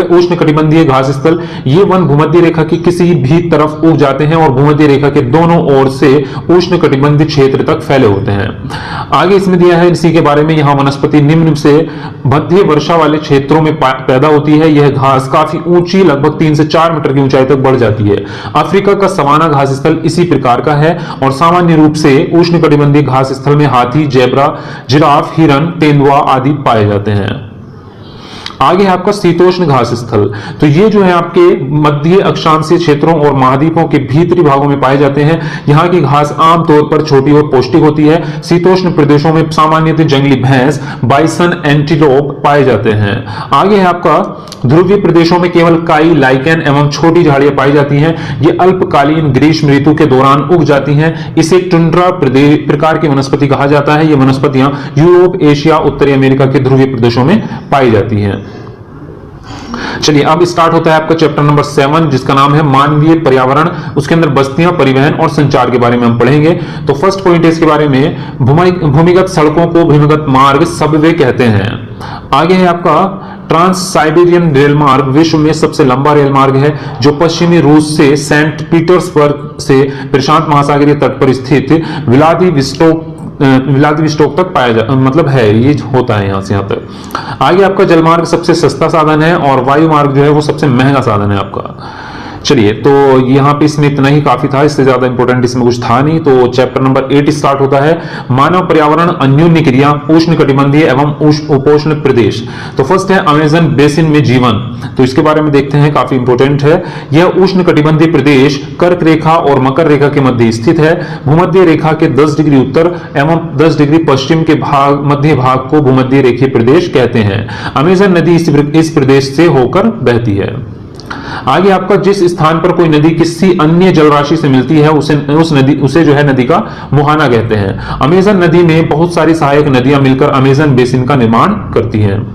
उष्ण कटिबंधीय घास स्थल, ये वन भूमध्य रेखा की किसी भी तरफ उग जाते हैं और भूमध्य रेखा के दोनों ओर से उष्ण कटिबंधीय क्षेत्र तक फैले होते हैं। आगे इसमें दिया है इसी के बारे में, यहाँ वनस्पति की निम्न से मध्य वर्षा वाले क्षेत्रों में पैदा होती है। यह घास काफी ऊंची, लगभग 3 से 4 मीटर की ऊंचाई तक बढ़ जाती है। अफ्रीका का सवाना घास स्थल इसी प्रकार का है और सामान्य रूप से उष्णकटिबंधीय घास स्थल में हाथी, जेब्रा, जिराफ, हिरन, तेंदुआ आदि पाए जाते हैं। आगे है आपका शीतोष्ण घास स्थल। तो ये जो है आपके मध्य अक्षांशीय क्षेत्रों और महाद्वीपों के भीतरी भागों में पाए जाते हैं। यहाँ की घास आमतौर पर छोटी और पौष्टिक होती है। शीतोष्ण प्रदेशों में सामान्यतः जंगली भैंस, बाइसन, एंटीलोप पाए जाते हैं। आगे है आपका ध्रुवीय प्रदेशों में केवल काई, लाइकेन एवं छोटी झाड़ियां पाई जाती हैं। ये अल्पकालीन ग्रीष्म ऋतु के दौरान उग जाती हैं। इसे टुंड्रा प्रकार की वनस्पति कहा जाता है। ये वनस्पतियां यूरोप, एशिया, उत्तरी अमेरिका के ध्रुवीय प्रदेशों में पाई जाती हैं। चलिए अब स्टार्ट होता है आपका चैप्टर नंबर 7, जिसका नाम है मानवीय पर्यावरण। उसके अंदर बस्तियां, परिवहन और संचार के बारे में हम पढ़ेंगे। तो फर्स्ट पॉइंट है इसके बारे में, भूमिगत सड़कों को भूमिगत मार्ग, सबवे कहते हैं। आगे है आपका ट्रांस साइबेरियन रेल मार्ग, विश्व में सबसे लंबा रेल मार्ग है जो पश्चिमी रूस से सेंट पीटर्सबर्ग से प्रशांत महासागरीय तट पर स्थित व्लादिवोस्तोक तक मतलब है, ये होता है यहां से यहां तक। आगे आपका जलमार्ग सबसे सस्ता साधन है और वायु मार्ग जो है वो सबसे महंगा साधन है आपका। चलिए तो यहाँ पे इसमें इतना ही काफी था, इससे ज्यादा इंपॉर्टेंट इसमें कुछ था नहीं। तो चैप्टर नंबर 8 स्टार्ट होता है, मानव पर्यावरण, अन्योन्य क्रिया, उष्ण कटिबंधीय एवं उपोष्ण प्रदेश। तो फर्स्ट है अमेजन बेसिन में जीवन। तो इसके बारे में देखते हैं, काफी इंपॉर्टेंट है। यह उष्ण कटिबंधीय प्रदेश कर्क रेखा और मकर रेखा के मध्य स्थित है। भूमध्य रेखा के 10 डिग्री उत्तर एवं 10 डिग्री पश्चिम के मध्य भाग को भूमध्य रेखीय प्रदेश कहते हैं। अमेजन नदी इस प्रदेश से होकर बहती है। आगे आपका जिस स्थान पर कोई नदी किसी अन्य जलराशि से मिलती है उसे जो है नदी का मुहाना कहते हैं। अमेजन नदी में बहुत सारी सहायक नदियां मिलकर अमेजन बेसिन का निर्माण करती हैं।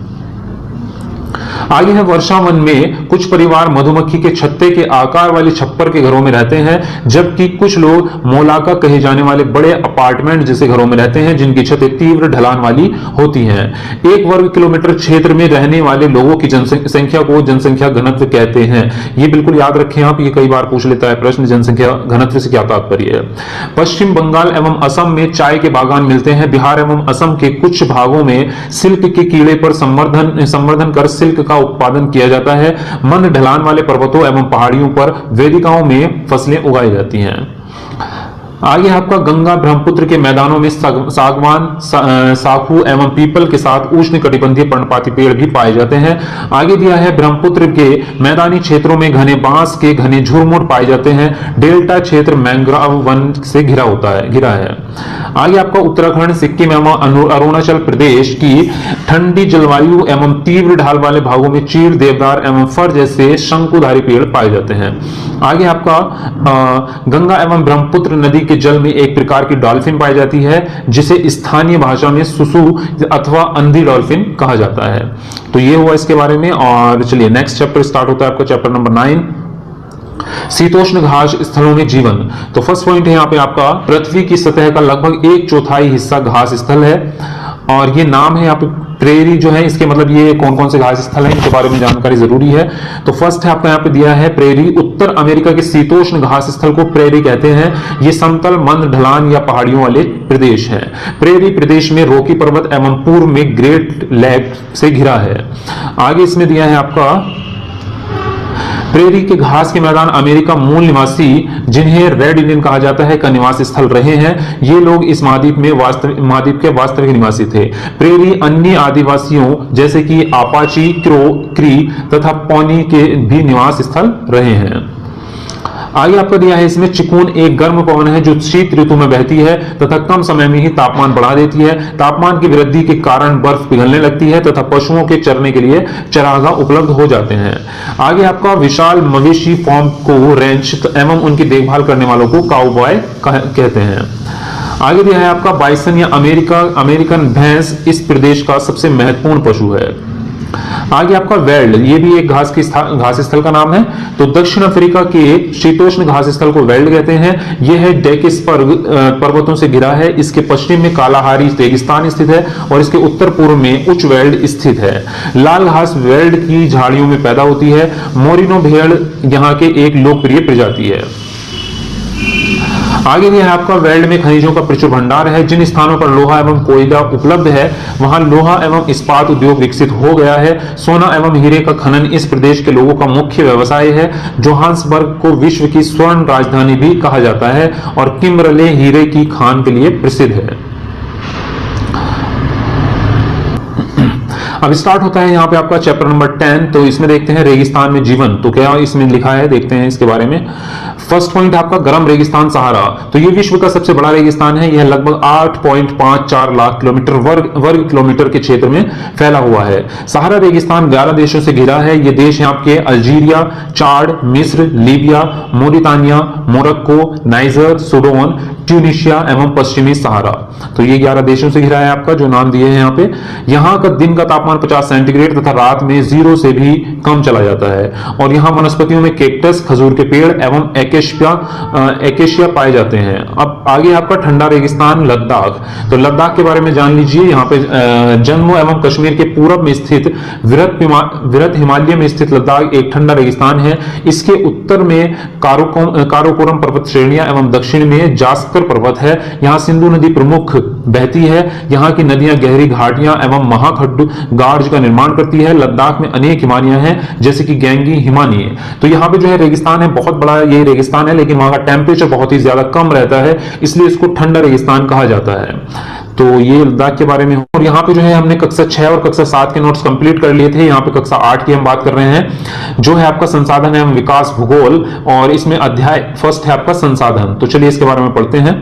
आगे है वर्षावन में कुछ परिवार मधुमक्खी के छत्ते के आकार वाले छप्पर के घरों में रहते हैं, जबकि कुछ लोग मोलाका कहे जाने वाले बड़े अपार्टमेंट जैसे घरों में रहते हैं जिनकी छतें तीव्र ढलान वाली होती हैं। 1 वर्ग किलोमीटर क्षेत्र में रहने वाले लोगों की जनसंख्या को जनसंख्या घनत्व कहते हैं। ये बिल्कुल याद रखें आप, ये कई बार पूछ लेता है प्रश्न, जनसंख्या घनत्व से क्या तात्पर्य है। पश्चिम बंगाल एवं असम में चाय के बागान मिलते हैं। बिहार एवं असम के कुछ भागों में सिल्क के कीड़े पर संवर्धन कर सिल्क का उत्पादन किया जाता है। मंद ढलान वाले पर्वतों एवं पहाड़ियों पर वेदिकाओं में फसलें उगाई जाती हैं। आगे आपका गंगा ब्रह्मपुत्र के मैदानों में सागवान, साखू एवं पीपल के साथ उष्ण कटिबंधीय पर्णपाती पेड़ भी पाए जाते हैं। आगे दिया है ब्रह्मपुत्र के मैदानी क्षेत्रों में घने बांस के घने झुरमुट पाए जाते हैं। डेल्टा क्षेत्र मैंग्रोव वन से घिरा है। आगे आपका उत्तराखंड, सिक्किम एवं अरुणाचल प्रदेश की ठंडी जलवायु एवं तीव्र ढाल वाले भागों में चीड़, देवदार एवं फर जैसे शंकुधारी पेड़ पाए जाते हैं। आगे आपका गंगा एवं ब्रह्मपुत्र नदी के जल में एक प्रकार की डॉल्फिन पाई जाती है जिसे स्थानीय भाषा में सुसु अथवा अंधी डॉल्फिन कहा जाता है। तो ये हुआ इसके बारे में। और चलिए नेक्स्ट चैप्टर स्टार्ट होता है आपका चैप्टर नंबर 9, शीतोष्ण घास स्थलों में जीवन। तो फर्स्ट पॉइंट है यहाँ पे आपका पृथ्वी की सतह का लगभग 1/4 हिस्सा घास स्थल है। और ये नाम है यहाँ पे प्रेरी जो है, इसके मतलब ये कौन कौन से घास स्थल हैं इनके बारे में जानकारी जरूरी है। तो फर्स्ट है आपका यहाँ पे दिया है प्रेरी। उत्तर अमेरिका के शीतोष्ण घास स्थल को प्रेरी कहते हैं। ये समतल, मंद ढलान या पहाड़ियों वाले प्रदेश है। प्रेरी प्रदेश में रॉकी पर्वत एवं पूर्व में ग्रेट लेक से घिरा है। आगे इसमें दिया है आपका प्रेरी के घास के मैदान अमेरिका मूल निवासी, जिन्हें रेड इंडियन कहा जाता है, का निवास स्थल रहे हैं। ये लोग इस महाद्वीप के वास्तविक निवासी थे। प्रेरी अन्य आदिवासियों जैसे कि अपाची, क्री तथा पौनी के भी निवास स्थल रहे हैं। आगे आपका दिया है इसमें चिकून एक गर्म पवन है जो शीत ऋतु में बहती है तथा कम समय में ही तापमान बढ़ा देती है। तापमान की वृद्धि के कारण बर्फ पिघलने लगती है तथा पशुओं के चरने के लिए चरागाह उपलब्ध हो जाते हैं। आगे आपका विशाल मवेशी फार्म को रेंच एवं उनकी देखभाल करने वालों को काउबॉय कहते हैं। आगे दिया है आपका बाइसन या अमेरिकन भैंस इस प्रदेश का सबसे महत्वपूर्ण पशु है। आगे आपका वेल्ड, ये भी एक घास स्थल का नाम है। तो दक्षिण अफ्रीका के शीतोष्ण घास स्थल को वेल्ड कहते हैं। यह है डेकेसबर्ग पर्वतों से घिरा है। इसके पश्चिम में कालाहारी रेगिस्तान स्थित है और इसके उत्तर पूर्व में उच्च वेल्ड स्थित है। लाल घास वेल्ड की झाड़ियों में पैदा होती है। मोरिनो भेड़ यहाँ के एक लोकप्रिय प्रजाति है। आगे भी है आपका वेल्ड में खनिजों का प्रचुर भंडार है। जिन स्थानों पर लोहा एवं कोयला उपलब्ध है वहां लोहा एवं इस्पात उद्योग विकसित हो गया है। सोना एवं हीरे का खनन इस प्रदेश के लोगों का मुख्य व्यवसाय है। जोहान्सबर्ग को विश्व की स्वर्ण राजधानी भी कहा जाता है और किम्बरले हीरे की खान के लिए प्रसिद्ध है। अब स्टार्ट होता है यहाँ पे आपका चैप्टर नंबर 10। तो इसमें देखते हैं रेगिस्तान में जीवन। तो क्या इसमें लिखा है देखते हैं इसके बारे में। फर्स्ट पॉइंट आपका गर्म रेगिस्तान सहारा। तो ये विश्व का सबसे बड़ा रेगिस्तान है। यह लगभग 8.54 लाख किलोमीटर वर्ग किलोमीटर के क्षेत्र में फैला हुआ है। सहारा रेगिस्तान 11 देशों से घिरा है। ये देश यहाँ के अल्जीरिया, चाड, मिस्र, Libya, Mauritania, Morocco, Niger, Sudan, Tunisia एवं पश्चिमी सहारा। तो ये 11 देशों से घिरा है आपका, जो नाम दिए हैं यहाँ पे। यहाँ का दिन का तापमान 50 सेंटीग्रेड तथा रात में 0 से भी कम चला जाता है। और यहाँ वनस्पतियों में कैक्टस, खजूर के पेड़ एवं एकेशिया पाए जाते हैं। अब आगे आपका ठंडा रेगिस्तान लद्दाख। तो लद्दाख के बारे में जान लीजिए। यहाँ पे जम्मू एवं कश्मीर के पूरब में स्थित वृहत हिमालय में स्थित लद्दाख एक ठंडा रेगिस्तान है। इसके उत्तर में काराकोरम पर्वत श्रेणियां एवं दक्षिण में जास्कर पर्वत है। यहाँ सिंधु नदी प्रमुख बहती है। यहाँ की नदियां गहरी घाटियां एवं महाखड्ड गार्ज का निर्माण करती है। लद्दाख में अनेक हिमानियां हैं जैसे कि गैंगी हिमानी। तो यहाँ पे जो है रेगिस्तान है, बहुत बड़ा ये रेगिस्तान है, लेकिन वहां का टेम्परेचर बहुत ही ज्यादा कम रहता है, इसलिए इसको ठंडा रेगिस्तान कहा जाता है। तो ये लद्दाख के बारे में। और यहाँ पे जो है हमने कक्षा 6 और कक्षा 7 के नोट्स कंप्लीट कर लिए थे। यहाँ पे कक्षा 8 की हम बात कर रहे हैं, जो है आपका संसाधन एवं विकास भूगोल, और इसमें अध्याय फर्स्ट है आपका संसाधन। तो चलिए इसके बारे में पढ़ते हैं।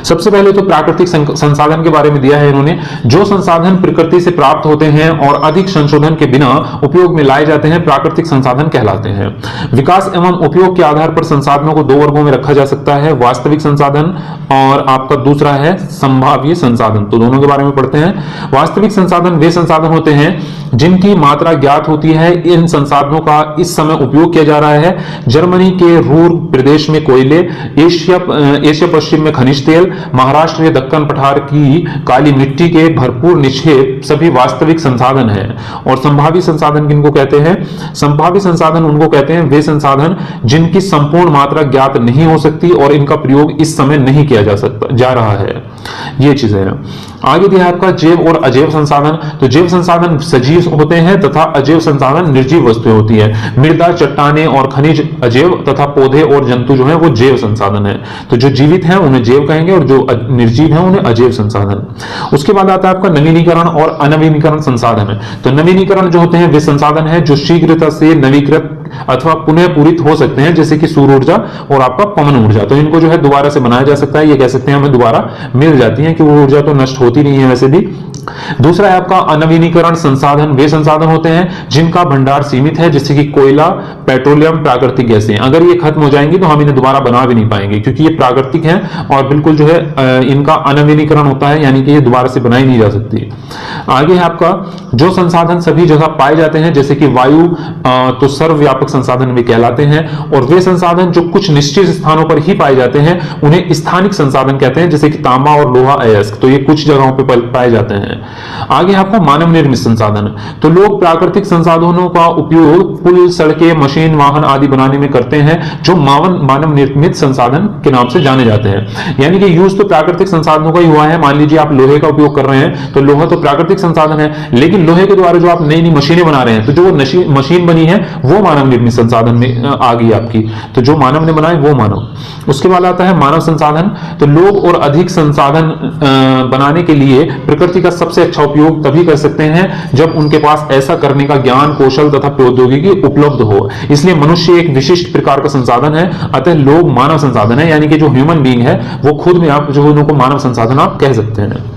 सबसे पहले तो प्राकृतिक संसाधन के बारे में दिया है इन्होंने। जो संसाधन प्रकृति से प्राप्त होते हैं और अधिक संशोधन के बिना उपयोग में लाए जाते हैं, प्राकृतिक संसाधन कहलाते हैं। विकास एवं उपयोग के आधार पर संसाधनों को 2 वर्गों में रखा जा सकता है, वास्तविक संसाधन और आपका दूसरा है संभाव्य संसाधन। तो दोनों के बारे में पढ़ते हैं। वास्तविक संसाधन वे संसाधन होते हैं जिनकी मात्रा ज्ञात होती है। इन संसाधनों का इस समय उपयोग किया जा रहा है। जर्मनी के रूर प्रदेश में कोयले, एशिया पश्चिम में खनिज तेल, महाराष्ट्र के दक्कन पठार की काली मिट्टी के भरपूर निक्षेप सभी वास्तविक संसाधन हैं। और संभावी संसाधन किनको कहते हैं? संभावी संसाधन उनको कहते हैं वे संसाधन जिनकी संपूर्ण मात्रा ज्ञात नहीं हो सकती और इनका प्रयोग इस समय नहीं किया जा रहा है। ये चीजें हैं। आगे दिया है आपका जैव और अजैव संसाधन। तो जैव संसाधन सजीव होते हैं तथा अजैव संसाधन निर्जीव वस्तुएं होती है। मृदा, चट्टाने और खनिज अजैव तथा पौधे और जंतु जो है वो जैव संसाधन है। तो जो जीवित हैं उन्हें जैव कहेंगे और जो निर्जीव हैं उन्हें अजैव संसाधन। उसके बाद आता है आपका नवीनीकरण और अनवीनीकरण संसाधन। तो नवीनीकरण जो होते हैं वे संसाधन है जो शीघ्रता से नवीकृत अथवा पुनः पूरित हो सकते हैं, जैसे कि सूर्य ऊर्जा और आपका पवन ऊर्जा। तो इनको जो है दोबारा से बनाया जा सकता है। ये कह सकते हैं हमें दोबारा मिल जाती है कि वो ऊर्जा तो नष्ट होती नहीं है वैसे भी। दूसरा है आपका अनवीनीकरण संसाधन। वे संसाधन होते हैं जिनका भंडार सीमित है, जैसे कि कोयला, पेट्रोलियम, प्राकृतिक गैसें। अगर ये खत्म हो जाएंगी तो हम इन्हें दोबारा बना भी नहीं पाएंगे, क्योंकि ये प्राकृतिक हैं और बिल्कुल जो है इनका अनवीनीकरण होता है, यानी कि ये दोबारा से बनाई नहीं जा सकती। आगे है आपका जो संसाधन सभी जगह पाए जाते हैं, जैसे कि वायु, तो सर्वव्यापक संसाधन भी कहलाते हैं। और वे संसाधन जो कुछ निश्चित स्थानों पर ही पाए जाते हैं उन्हें स्थानिक संसाधन कहते हैं, जैसे कि तांबा और लोहा, अयस्क। तो ये कुछ जगहों पर पाए जाते हैं। आगे आपका मानव निर्मित संसाधन। तो लोग प्राकृतिक संसाधनों का उपयोग पुल, सड़कें, मशीन, वाहन आदि बनाने में करते हैं, जो मानव निर्मित संसाधन के नाम से जाने जाते हैं। यानी कि यूज तो प्राकृतिक संसाधनों का ही हुआ है। मान लीजिए आप लोहे का उपयोग कर रहे हैं, तो लोहा तो प्राकृतिक संसाधन है, लेकिन लोहे के द्वारा जो आप नई नई मशीनें बना रहे हैं, तो जो वो मशीन बनी है वो मानव निर्मित संसाधन में आ गई आपकी। तो जो मानव ने बनाए वो मानव। उसके बाद आता है मानव संसाधन। तो लोग और अधिक संसाधन बनाने के लिए प्रकृति का सबसे अच्छा उपयोग तभी कर सकते हैं जब उनके पास ऐसा करने का ज्ञान, कौशल तथा प्रौद्योगिकी उपलब्ध हो। इसलिए मनुष्य एक विशिष्ट प्रकार का संसाधन है, अतः लोग मानव संसाधन है, यानी कि जो ह्यूमन बीइंग है वो खुद में आप जो उनको मानव संसाधन आप कह सकते हैं।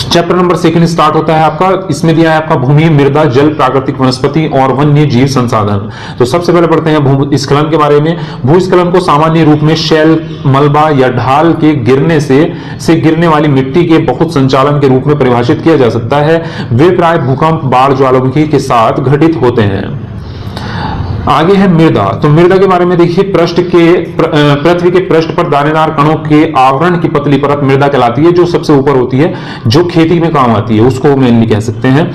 चैप्टर नंबर 2 स्टार्ट होता है आपका। इसमें दिया है आपका भूमि, मृदा, जल, प्राकृतिक वनस्पति और वन्य जीव संसाधन। तो सबसे पहले पढ़ते हैं भूस्खलन के बारे में। भूस्खलन को सामान्य रूप में शैल, मलबा या ढाल के गिरने से गिरने वाली मिट्टी के बहुत संचालन के रूप में परिभाषित किया जा सकता है। वे प्राय भूकंप, बाढ़, ज्वालामुखी के साथ घटित होते हैं। आगे है मृदा। तो मृदा के बारे में देखिए, पृथ्वी के पृष्ठ पर दानेदार कणों के आवरण की पतली परत मृदा कहलाती है, जो सबसे ऊपर होती है, जो खेती में काम आती है, उसको मेनली कह सकते हैं।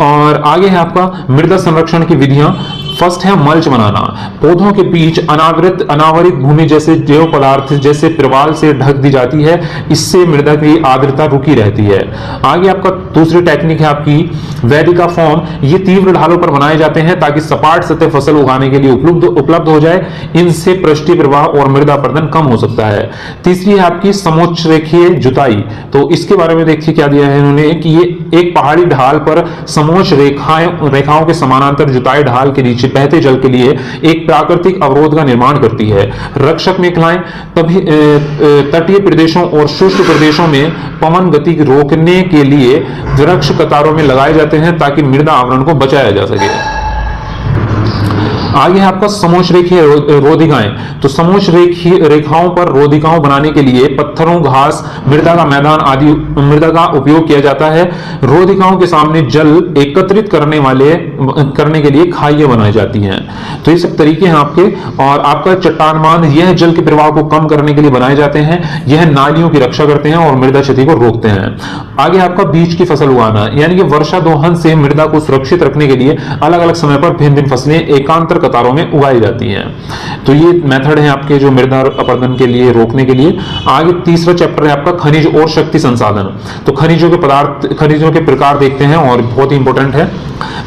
और आगे है आपका मृदा संरक्षण की विधियां। फर्स्ट है मल्च बनाना, पौधों के बीच अनावरित भूमि जैसे जैव पदार्थ जैसे प्रवाल से ढक दी जाती है, इससे मृदा की आर्द्रता रुकी रहती है। आगे आपका दूसरी टेक्निक है आपकी वेदिका फॉर्म, ये तीव्र ढालों पर बनाए जाते हैं ताकि सपाट सतह फसल उगाने के लिए उपलब्ध हो जाए, इनसे पृष्ठीय प्रवाह और मृदा अपरदन कम हो सकता है। तीसरी है आपकी समोच्च रेखीय जुताई, तो इसके बारे में देखिए क्या दिया है इन्होंने कि ये एक पहाड़ी ढाल पर समोच्च रेखाओं के समानांतर जुताई ढाल के नीचे बहते जल के लिए एक प्राकृतिक अवरोध का निर्माण करती है। रक्षक मेखलाएं तभी तटीय प्रदेशों और शुष्क प्रदेशों में पवन गति रोकने के लिए वृक्ष कतारों में लगाए जाते हैं ताकि मृदा आवरण को बचाया जा सके। आगे है आपका समोच्च रेखीय रोधिकाएं, तो समोच्च रेखाओं पर रोधिकाओं बनाने के लिए पत्थरों, घास, मृदा का मैदान आदि मृदा का उपयोग किया जाता है। रोधिकाओं के सामने जल एकत्रित करने के लिए खाइयां बनाई जाती हैं। तो ये सब तरीके हैं आपके। और आपका चट्टान बांध, यह जल के प्रवाह को कम करने के लिए बनाए जाते हैं, यह नालियों की रक्षा करते हैं और मृदा क्षति को रोकते हैं। आगे आपका बीज की फसल उगाना, यानी कि वर्षा दोहन से मृदा को सुरक्षित रखने के लिए अलग अलग समय पर भिन्न भिन्न फसलें एकांतर कतारों में उगाई जाती हैं। तो ये मेथड है आपके जो मृदा अपरदन के लिए रोकने के लिए। आगे तीसरा चैप्टर है आपका खनिज और शक्ति संसाधन, तो खनिजों के प्रकार देखते हैं और बहुत ही इंपॉर्टेंट है।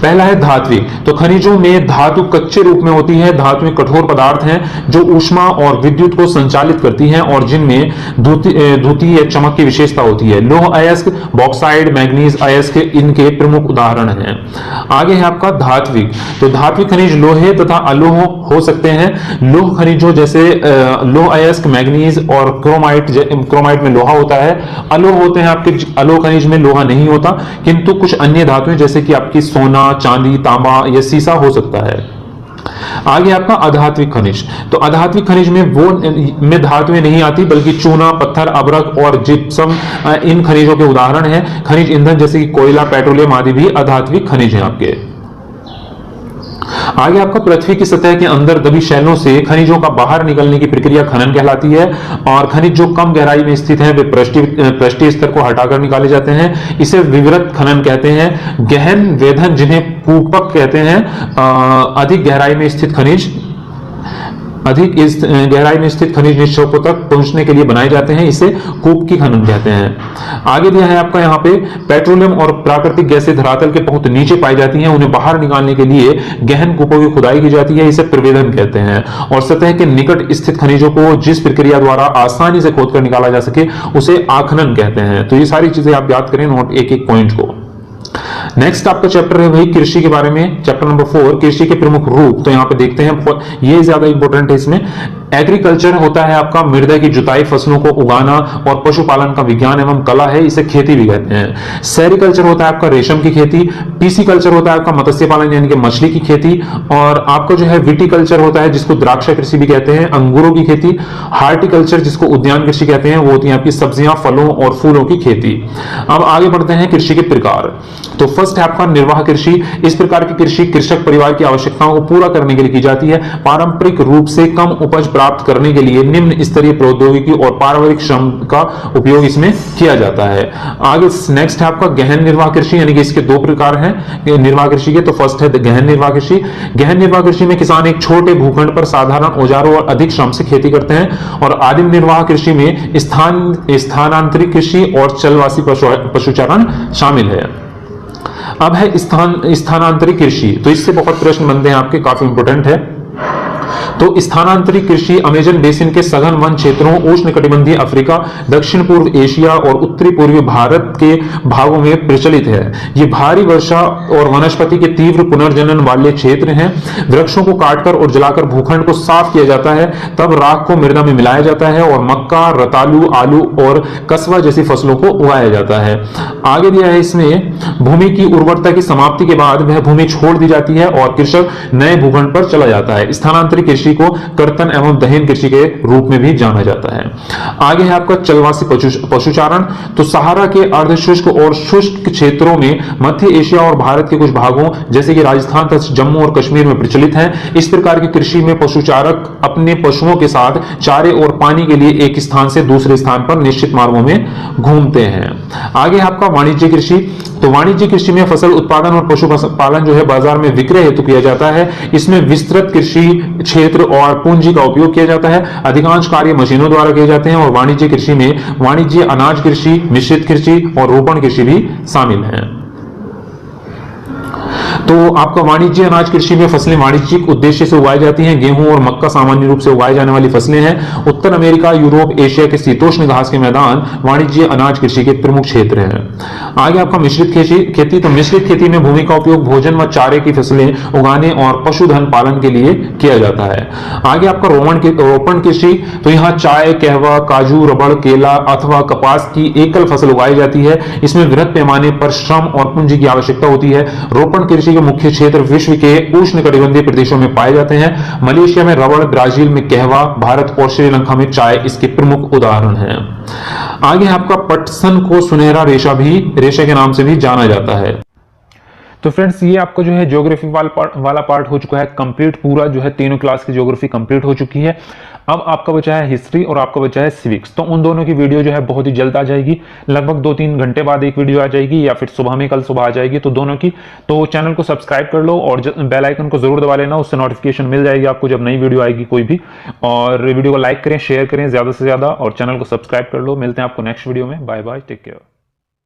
पहला है धात्विक, तो खनिजों में धातु कच्चे रूप में होती है। धातुएं कठोर पदार्थ हैं जो ऊष्मा और विद्युत को संचालित करती हैं और जिनमें द्युति या चमक की विशेषता होती है। लौह अयस्क, बॉक्साइड, मैग्नीज अयस्क इनके प्रमुख उदाहरण हैं। आगे है आपका धात्विक, तो धात्विक खनिज लोहे तथा अलोह हो सकते हैं। लोह खनिजों जैसे लोह अयस्क, मैग्नीज और क्रोमाइट में लोहा होता है। अलोह होते हैं आपके अलोह खनिज में लोहा नहीं होता, किंतु कुछ अन्य धातुएं जैसे कि आपकी सोना, चांदी, तांबा या सीसा हो सकता है। आगे आपका अधात्विक खनिज, तो अधात्विक खनिज में धातुएं नहीं आती बल्कि चूना, पत्थर, अभ्रक और जिप्सम इन खनिजों के उदाहरण हैं। खनिज ईंधन जैसे कि कोयला, पेट्रोलियम आदि भी अधात्विक खनिज हैं आपके। आगे आपका पृथ्वी की सतह के अंदर दबी शैलों से खनिजों का बाहर निकलने की प्रक्रिया खनन कहलाती है। और खनिज जो कम गहराई में स्थित हैं वे पृष्ठीय स्तर को हटाकर निकाले जाते हैं, इसे विवृत खनन कहते हैं। गहन वेधन जिन्हें कूपक कहते हैं, अधिक गहराई में स्थित खनिज निक्षेपों तक पहुंचने के लिए बनाए जाते हैं, इसे कूप की खनन कहते हैं। आगे दिया है आपका यहाँ पे पेट्रोलियम और प्राकृतिक गैसें धरातल के बहुत नीचे पाई जाती हैं, उन्हें बाहर निकालने के लिए गहन कूपों की खुदाई की जाती है, इसे प्रवेदन कहते हैं। और सतह के निकट स्थित खनिजों को जिस प्रक्रिया द्वारा आसानी से खोदकर निकाला जा सके उसे आखनन कहते हैं। तो ये सारी चीजें आप याद करें नोट एक एक पॉइंट को। नेक्स्ट आपका चैप्टर है भाई कृषि के बारे में, चैप्टर नंबर 4 कृषि के प्रमुख रूप। तो यहां पे देखते हैं, ये ज्यादा इंपॉर्टेंट है इसमें। एग्रीकल्चर होता है आपका मृदा की जुताई, फसलों को उगाना और पशुपालन का विज्ञान एवं कला है, इसे खेती भी कहते हैं। सेरिकल्चर होता है आपका रेशम की खेती। पीसीकल्चर होता है आपका मत्स्य पालन यानी कि मछली की खेती। और आपका जो है विटिकल्चर होता है जिसको द्राक्षा कृषि भी कहते हैं, अंगूरों की खेती। हार्टिकल्चर जिसको उद्यान कृषि कहते हैं, वो होती है आपकी सब्जियां, फलों और फूलों की खेती। अब आगे बढ़ते हैं कृषि के प्रकार। तो फर्स्ट है आपका निर्वाह कृषि। इस प्रकार की कृषि कृषक परिवार की आवश्यकताओं को पूरा करने के लिए की जाती है। पारंपरिक रूप से कम उपज प्राप्त करने के लिए निम्न स्तरीय प्रौद्योगिकी और पारिवारिक श्रम का उपयोग इसमें किया जाता है। आगे नेक्स्ट है आपका गहन निर्वाह कृषि, यानी कि इसके दो प्रकार हैं निर्वाह कृषि के। तो फर्स्ट है गहन निर्वाह कृषि। गहन निर्वाह कृषि में किसान एक छोटे भूखंड पर साधारण औजारों और अधिक श्रम से खेती करते हैं। और आदिम निर्वाह कृषि में स्थानांतरित कृषि और चलवासी पशुचारण शामिल है। अब है स्थानांतरित कृषि, तो इससे बहुत प्रश्न बनते हैं आपके, काफी इंपोर्टेंट है। तो स्थानांतरित कृषि अमेजन बेसिन के सघन वन क्षेत्रों, उष्णकटिबंधीय अफ्रीका, दक्षिण पूर्व एशिया और उत्तरी पूर्वी भारत के भागों में प्रचलित है। ये भारी वर्षा और वनस्पति के तीव्र पुनर्जनन वाले क्षेत्र हैं। वृक्षों को काटकर और जलाकर भूखंड को साफ किया जाता है, तब राख को मृदा में मिलाया जाता है और मक्का, रतालू, आलू और कस्बा जैसी फसलों को उगाया जाता है। आगे दिया है इसमें भूमि की उर्वरता की समाप्ति के बाद वह भूमि छोड़ दी जाती है और कृषक नए भूखंड पर चला जाता है। स्थानांतरित कृषि कृषि को कर्तन एवं दहन कृषि के रूप में भी जाना जाता है। आगे है आपका चलवासी पशुचारण। तो सहारा के अर्धशुष्क और शुष्क क्षेत्रों में मध्य एशिया और भारत के कुछ भागों जैसे कि राजस्थान तथा जम्मू और कश्मीर में प्रचलित है। इस प्रकार की कृषि में पशुचारक अपने पशुओं के साथ चारे और पानी के लिए एक स्थान से दूसरे स्थान पर निश्चित मार्गों में घूमते हैं। आगे आपका वाणिज्य कृषि। तो वाणिज्य कृषि में फसल उत्पादन और पशुपालन जो है बाजार में विक्रय हेतु किया जाता है। इसमें विस्तृत कृषि क्षेत्र और पूंजी का उपयोग किया जाता है। अधिकांश कार्य मशीनों द्वारा किए जाते हैं और वाणिज्य कृषि में वाणिज्य अनाज कृषि, मिश्रित कृषि और रोपण कृषि भी शामिल है। तो आपका वाणिज्य अनाज कृषि में फसलें वाणिज्यिक उद्देश्य से उगाई जाती हैं। गेहूं और मक्का सामान्य रूप से उगाए जाने वाली फसलें हैं। उत्तर अमेरिका, यूरोप, एशिया के शीतोष्ण घास के मैदान वाणिज्य अनाज कृषि के प्रमुख क्षेत्र हैं। आगे आपका मिश्रित खेती। तो मिश्रित खेती में भूमि का उपयोग भोजन व चारे की फसलें उगाने और पशुधन पालन के लिए किया जाता है। आगे आपका रोपण कृषि। तो यहाँ चाय, कहवा, काजू, रबड़, केला अथवा कपास की एकल फसल उगाई जाती है। इसमें वृहद पैमाने पर श्रम और पूंजी की आवश्यकता होती है। रोपण कृषि के मुख्य क्षेत्र विश्व के उष्णकटिबंधीय प्रदेशों में पाए जाते हैं। मलेशिया में रबड़, ब्राजील में कहवा, भारत और श्रीलंका में चाय इसके प्रमुख उदाहरण हैं। आगे आपका पटसन को सुनहरा रेशा के नाम से भी जाना जाता है। तो फ्रेंड्स, ये आपका जो है ज्योग्राफी वाला पार्ट हो चुका है कंप्लीट। पूरा जो है तीनों क्लास की ज्योग्राफी कंप्लीट हो चुकी है। अब आपका बचा है हिस्ट्री और आपका बचा है सिविक्स। तो उन दोनों की वीडियो जो है बहुत ही जल्द आ जाएगी। लगभग 2-3 घंटे बाद एक वीडियो आ जाएगी या फिर सुबह में, कल सुबह आ जाएगी। तो दोनों की, तो चैनल को सब्सक्राइब कर लो और बेल आइकन को जरूर दबा लेना। उससे नोटिफिकेशन मिल जाएगी आपको जब नई वीडियो आएगी कोई भी। और वीडियो को लाइक करें, शेयर करें ज्यादा से ज्यादा और चैनल को सब्सक्राइब कर लो। मिलते हैं आपको नेक्स्ट वीडियो में। Bye bye, take care.